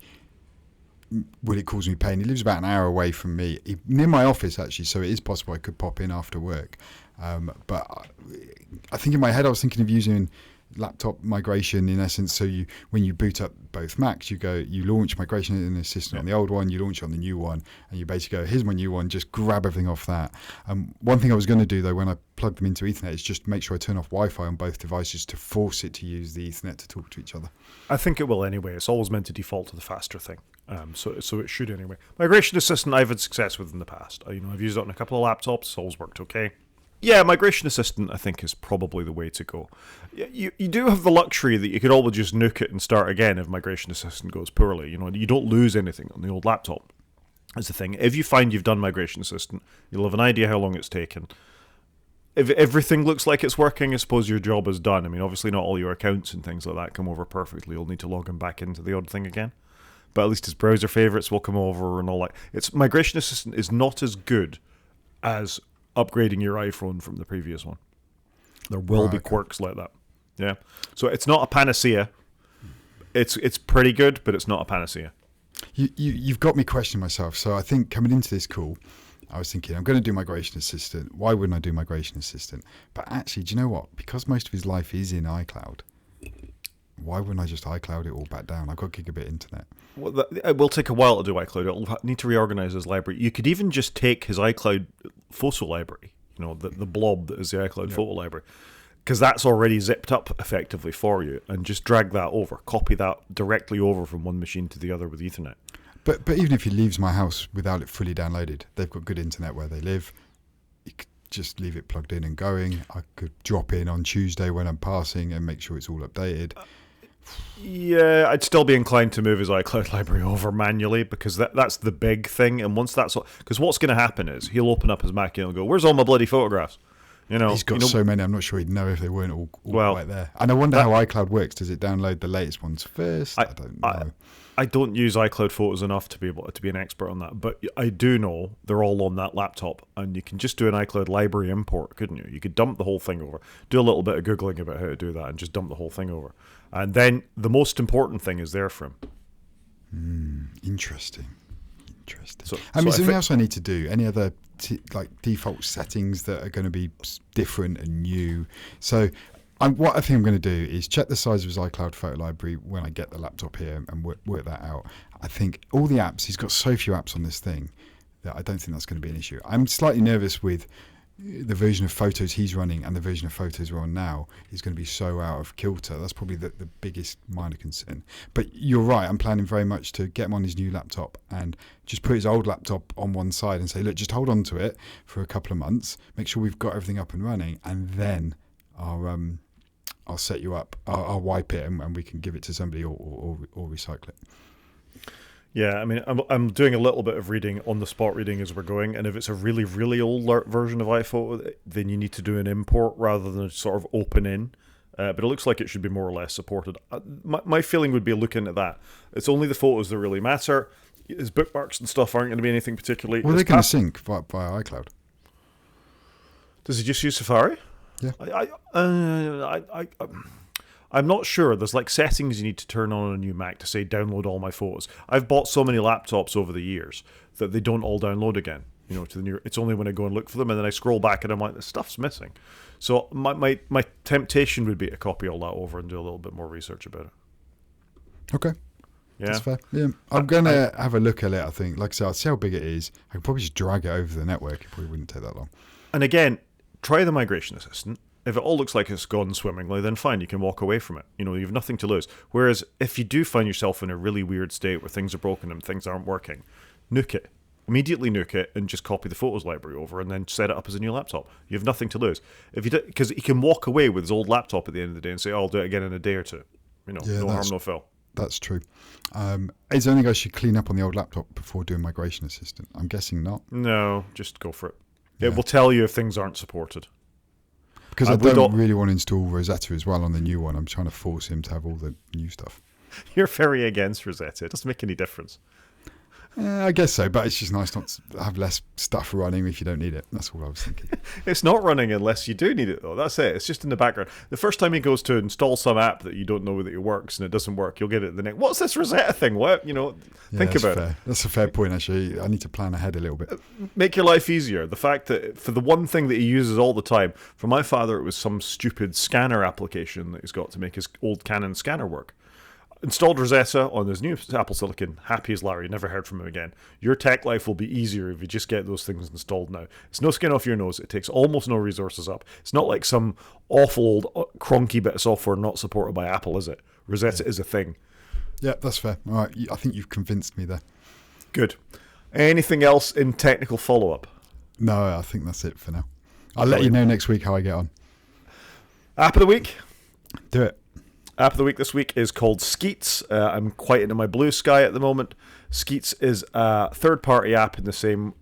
pain? He lives about an hour away from me, near my office actually, so it is possible I could pop in after work. But I think in my head I was thinking of using laptop migration in essence. So when you boot up both Macs, you launch Migration Assistant on the old one, you launch it on the new one, and you basically go, here's my new one, just grab everything off that. One thing I was going to do though when I plug them into Ethernet is just make sure I turn off Wi-Fi on both devices to force it to use the Ethernet to talk to each other. I think it will anyway. It's always meant to default to the faster thing. So it should anyway. Migration Assistant I've had success with in the past. I've used it on a couple of laptops. It's always worked okay. Yeah, Migration Assistant, I think, is probably the way to go. You do have the luxury that you could always just nuke it and start again if Migration Assistant goes poorly. You don't lose anything on the old laptop. is the thing. If you find you've done Migration Assistant, you'll have an idea how long it's taken. If everything looks like it's working, I suppose your job is done. I mean, obviously not all your accounts and things like that come over perfectly. You'll need to log them back into the odd thing again. But at least his browser favorites will come over and all that. It's Migration Assistant is not as good as upgrading your iPhone from the previous one. There will be quirks like that. Yeah. So it's not a panacea. It's pretty good, but it's not a panacea. You've got me questioning myself. So I think coming into this call, I was thinking, I'm going to do Migration Assistant. Why wouldn't I do Migration Assistant? But actually, do you know what? Because most of his life is in iCloud, why wouldn't I just iCloud it all back down? I've got gigabit internet. Well, it will take a while to do iCloud. It'll need to reorganize his library. You could even just take his iCloud photo library, the blob that is the iCloud photo library, because that's already zipped up effectively for you, and just drag that over, copy that directly over from one machine to the other with Ethernet. But even if he leaves my house without it fully downloaded, they've got good internet where they live. You could just leave it plugged in and going. I could drop in on Tuesday when I'm passing and make sure it's all updated. Yeah, I'd still be inclined to move his iCloud library over manually, because that's the big thing. And once that's... Because what's going to happen is he'll open up his Mac and he'll go, where's all my bloody photographs? He's got so many, I'm not sure he'd know if they weren't all right there. And I wonder how iCloud works. Does it download the latest ones first? I don't know. I don't use iCloud Photos enough to be able to be an expert on that, but I do know they're all on that laptop, and you can just do an iCloud library import, couldn't you? You could dump the whole thing over, do a little bit of Googling about how to do that, and just dump the whole thing over. And then the most important thing is there for him. Interesting. So, is there anything else I need to do? Any other default settings that are going to be different and new? So what I think I'm going to do is check the size of his iCloud photo library when I get the laptop here and work that out. I think all the apps, he's got so few apps on this thing that I don't think that's going to be an issue. I'm slightly nervous with the version of Photos he's running and the version of Photos we're on now is going to be so out of kilter. That's probably the biggest minor concern. But you're right, I'm planning very much to get him on his new laptop and just put his old laptop on one side and say, look, just hold on to it for a couple of months, make sure we've got everything up and running, and then I'll set you up, I'll wipe it and we can give it to somebody or recycle it. Yeah, I mean, I'm doing a little bit of reading, on-the-spot reading as we're going, and if it's a really, really old version of iPhoto, then you need to do an import rather than sort of open in. But it looks like it should be more or less supported. My feeling would be looking at that. It's only the photos that really matter. His bookmarks and stuff aren't going to be anything particularly... Well, they're going to sync via iCloud. Does he just use Safari? Yeah. I'm not sure. There's settings you need to turn on a new Mac to say download all my photos. I've bought so many laptops over the years that they don't all download again. To the new. It's only when I go and look for them, and then I scroll back and I'm like, this stuff's missing. So my temptation would be to copy all that over and do a little bit more research about it. Okay. Yeah. That's fair. Yeah. I'm going to have a look at it, I think. Like I said, I'll see how big it is. I can probably just drag it over the network. It probably wouldn't take that long. And again, try the Migration Assistant. If it all looks like it's gone swimmingly, then fine, you can walk away from it. You have nothing to lose. Whereas if you do find yourself in a really weird state where things are broken and things aren't working, nuke it. Immediately nuke it and just copy the photos library over and then set it up as a new laptop. You have nothing to lose. Because he can walk away with his old laptop at the end of the day and say, I'll do it again in a day or two. No harm, no foul. That's true. Is there anything I should clean up on the old laptop before doing Migration Assistant? I'm guessing not. No, just go for it. Yeah. It will tell you if things aren't supported. Because I don't really want to install Rosetta as well on the new one. I'm trying to force him to have all the new stuff. You're very against Rosetta. It doesn't make any difference. I guess so, but it's just nice not to have less stuff running if you don't need it. That's all I was thinking. It's not running unless you do need it, though. That's it. It's just in the background. The first time he goes to install some app that you don't know that it works and it doesn't work, you'll get it the next. What's this Rosetta thing? What? Think about it. That's a fair point, actually. I need to plan ahead a little bit. Make your life easier. The fact that for the one thing that he uses all the time, for my father, it was some stupid scanner application that he's got to make his old Canon scanner work. Installed Rosetta on his new Apple Silicon, happy as Larry, never heard from him again. Your tech life will be easier if you just get those things installed now. It's no skin off your nose. It takes almost no resources up. It's not like some awful old cronky bit of software not supported by Apple, is it? Rosetta is a thing. Yeah, that's fair. All right, I think you've convinced me there. Good. Anything else in technical follow-up? No, I think that's it for now. I'll let you know next week how I get on. App of the week? Do it. App of the week this week is called Skeets. I'm quite into my Blue Sky at the moment. Skeets is a third-party app in the same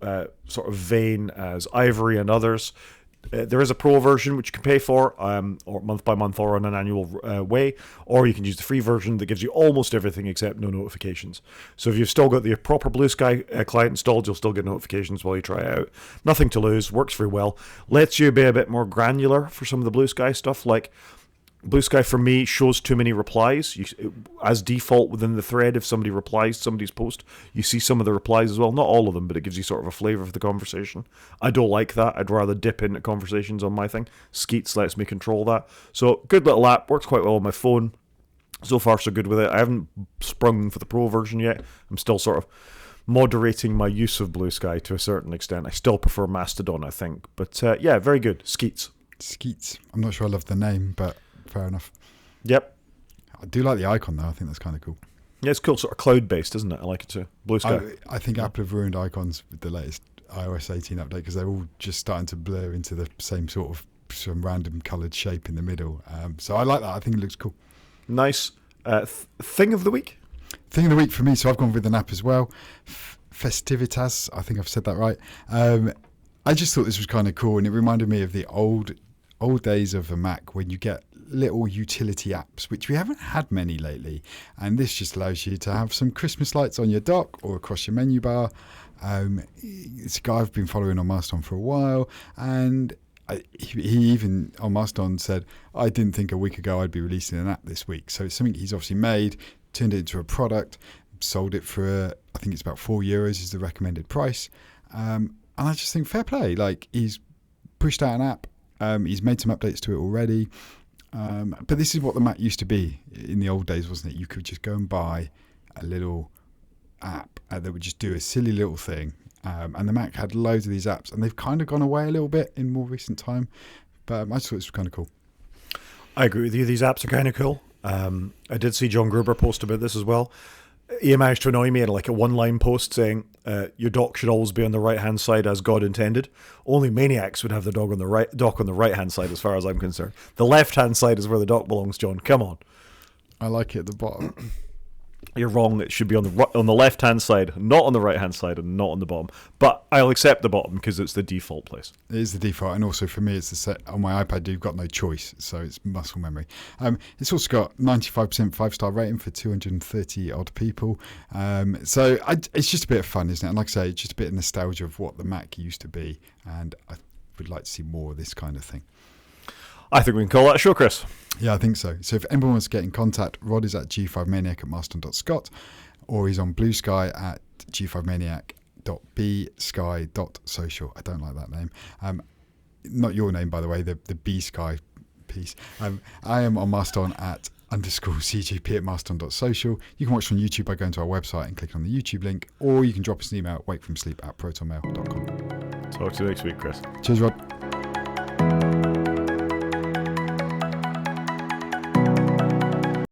sort of vein as Ivory and others. There is a pro version which you can pay for, or month by month, or on an annual way, or you can use the free version that gives you almost everything except no notifications. So if you've still got the proper Blue Sky client installed, you'll still get notifications while you try it out. Nothing to lose, works very well. Lets you be a bit more granular for some of the Blue Sky stuff, like Blue Sky for me shows too many replies. As default within the thread, if somebody replies to somebody's post, you see some of the replies as well. Not all of them, but it gives you sort of a flavour of the conversation. I don't like that. I'd rather dip into conversations on my thing. Skeets lets me control that. So good little app, works quite well on my phone. So far so good with it. I haven't sprung for the pro version yet. I'm still sort of moderating my use of Blue Sky to a certain extent. I still prefer Mastodon, I think. But yeah, very good. Skeets. Skeets. I'm not sure I love the name, but fair enough. Yep. I do like the icon though. I think that's kind of cool. Yeah, it's cool. Sort of cloud-based, isn't it? I like it too. Blue Sky. I think Apple have ruined icons with the latest iOS 18 update because they're all just starting to blur into the same sort of some random coloured shape in the middle. So I like that. I think it looks cool. Nice. Thing of the week? Thing of the week for me. So I've gone with an app as well. Festivitas. I think I've said that right. I just thought this was kind of cool, and it reminded me of the old days of a Mac when you get little utility apps, which we haven't had many lately, and this just allows you to have some Christmas lights on your dock or across your menu bar. It's a guy I've been following on Mastodon for a while, and he even on Mastodon said, I didn't think a week ago I'd be releasing an app this week. So it's something he's obviously made, turned it into a product, sold it for I think it's about €4 is the recommended price, and I just think fair play. Like, he's pushed out an app, he's made some updates to it already. But this is what the Mac used to be in the old days, wasn't it? You could just go and buy a little app that would just do a silly little thing. And the Mac had loads of these apps, and they've kind of gone away a little bit in more recent time. But I just thought it was kind of cool. I agree with you. These apps are kind of cool. I did see John Gruber post about this as well. He managed to annoy me in like a one-line post saying, your dock should always be on the right-hand side as God intended. Only maniacs would have the dock on the right-hand side as far as I'm concerned. The left-hand side is where the dock belongs, John. Come on. I like it at the bottom. You're wrong. It should be on the left-hand side, not on the right-hand side, and not on the bottom. But I'll accept the bottom because it's the default place. It is the default, and also for me, it's the set on my iPad. You've got no choice, so it's muscle memory. It's also got 95% 5-star rating for 230 odd people. So it's just a bit of fun, isn't it? And like I say, it's just a bit of nostalgia of what the Mac used to be, and I would like to see more of this kind of thing. I think we can call that a show, Chris. Yeah, I think so. So if anyone wants to get in contact, Rod is at g5maniac@mastodon.scot, or he's on Blue Sky at g5maniac.bsky.social. I don't like that name. Not your name, by the way, the B Sky piece. I am on Mastodon at _CGP at mastodon.social. You can watch from YouTube by going to our website and clicking on the YouTube link, or you can drop us an email at wakefromsleep@protonmail.com. Talk to you next week, Chris. Cheers, Rod.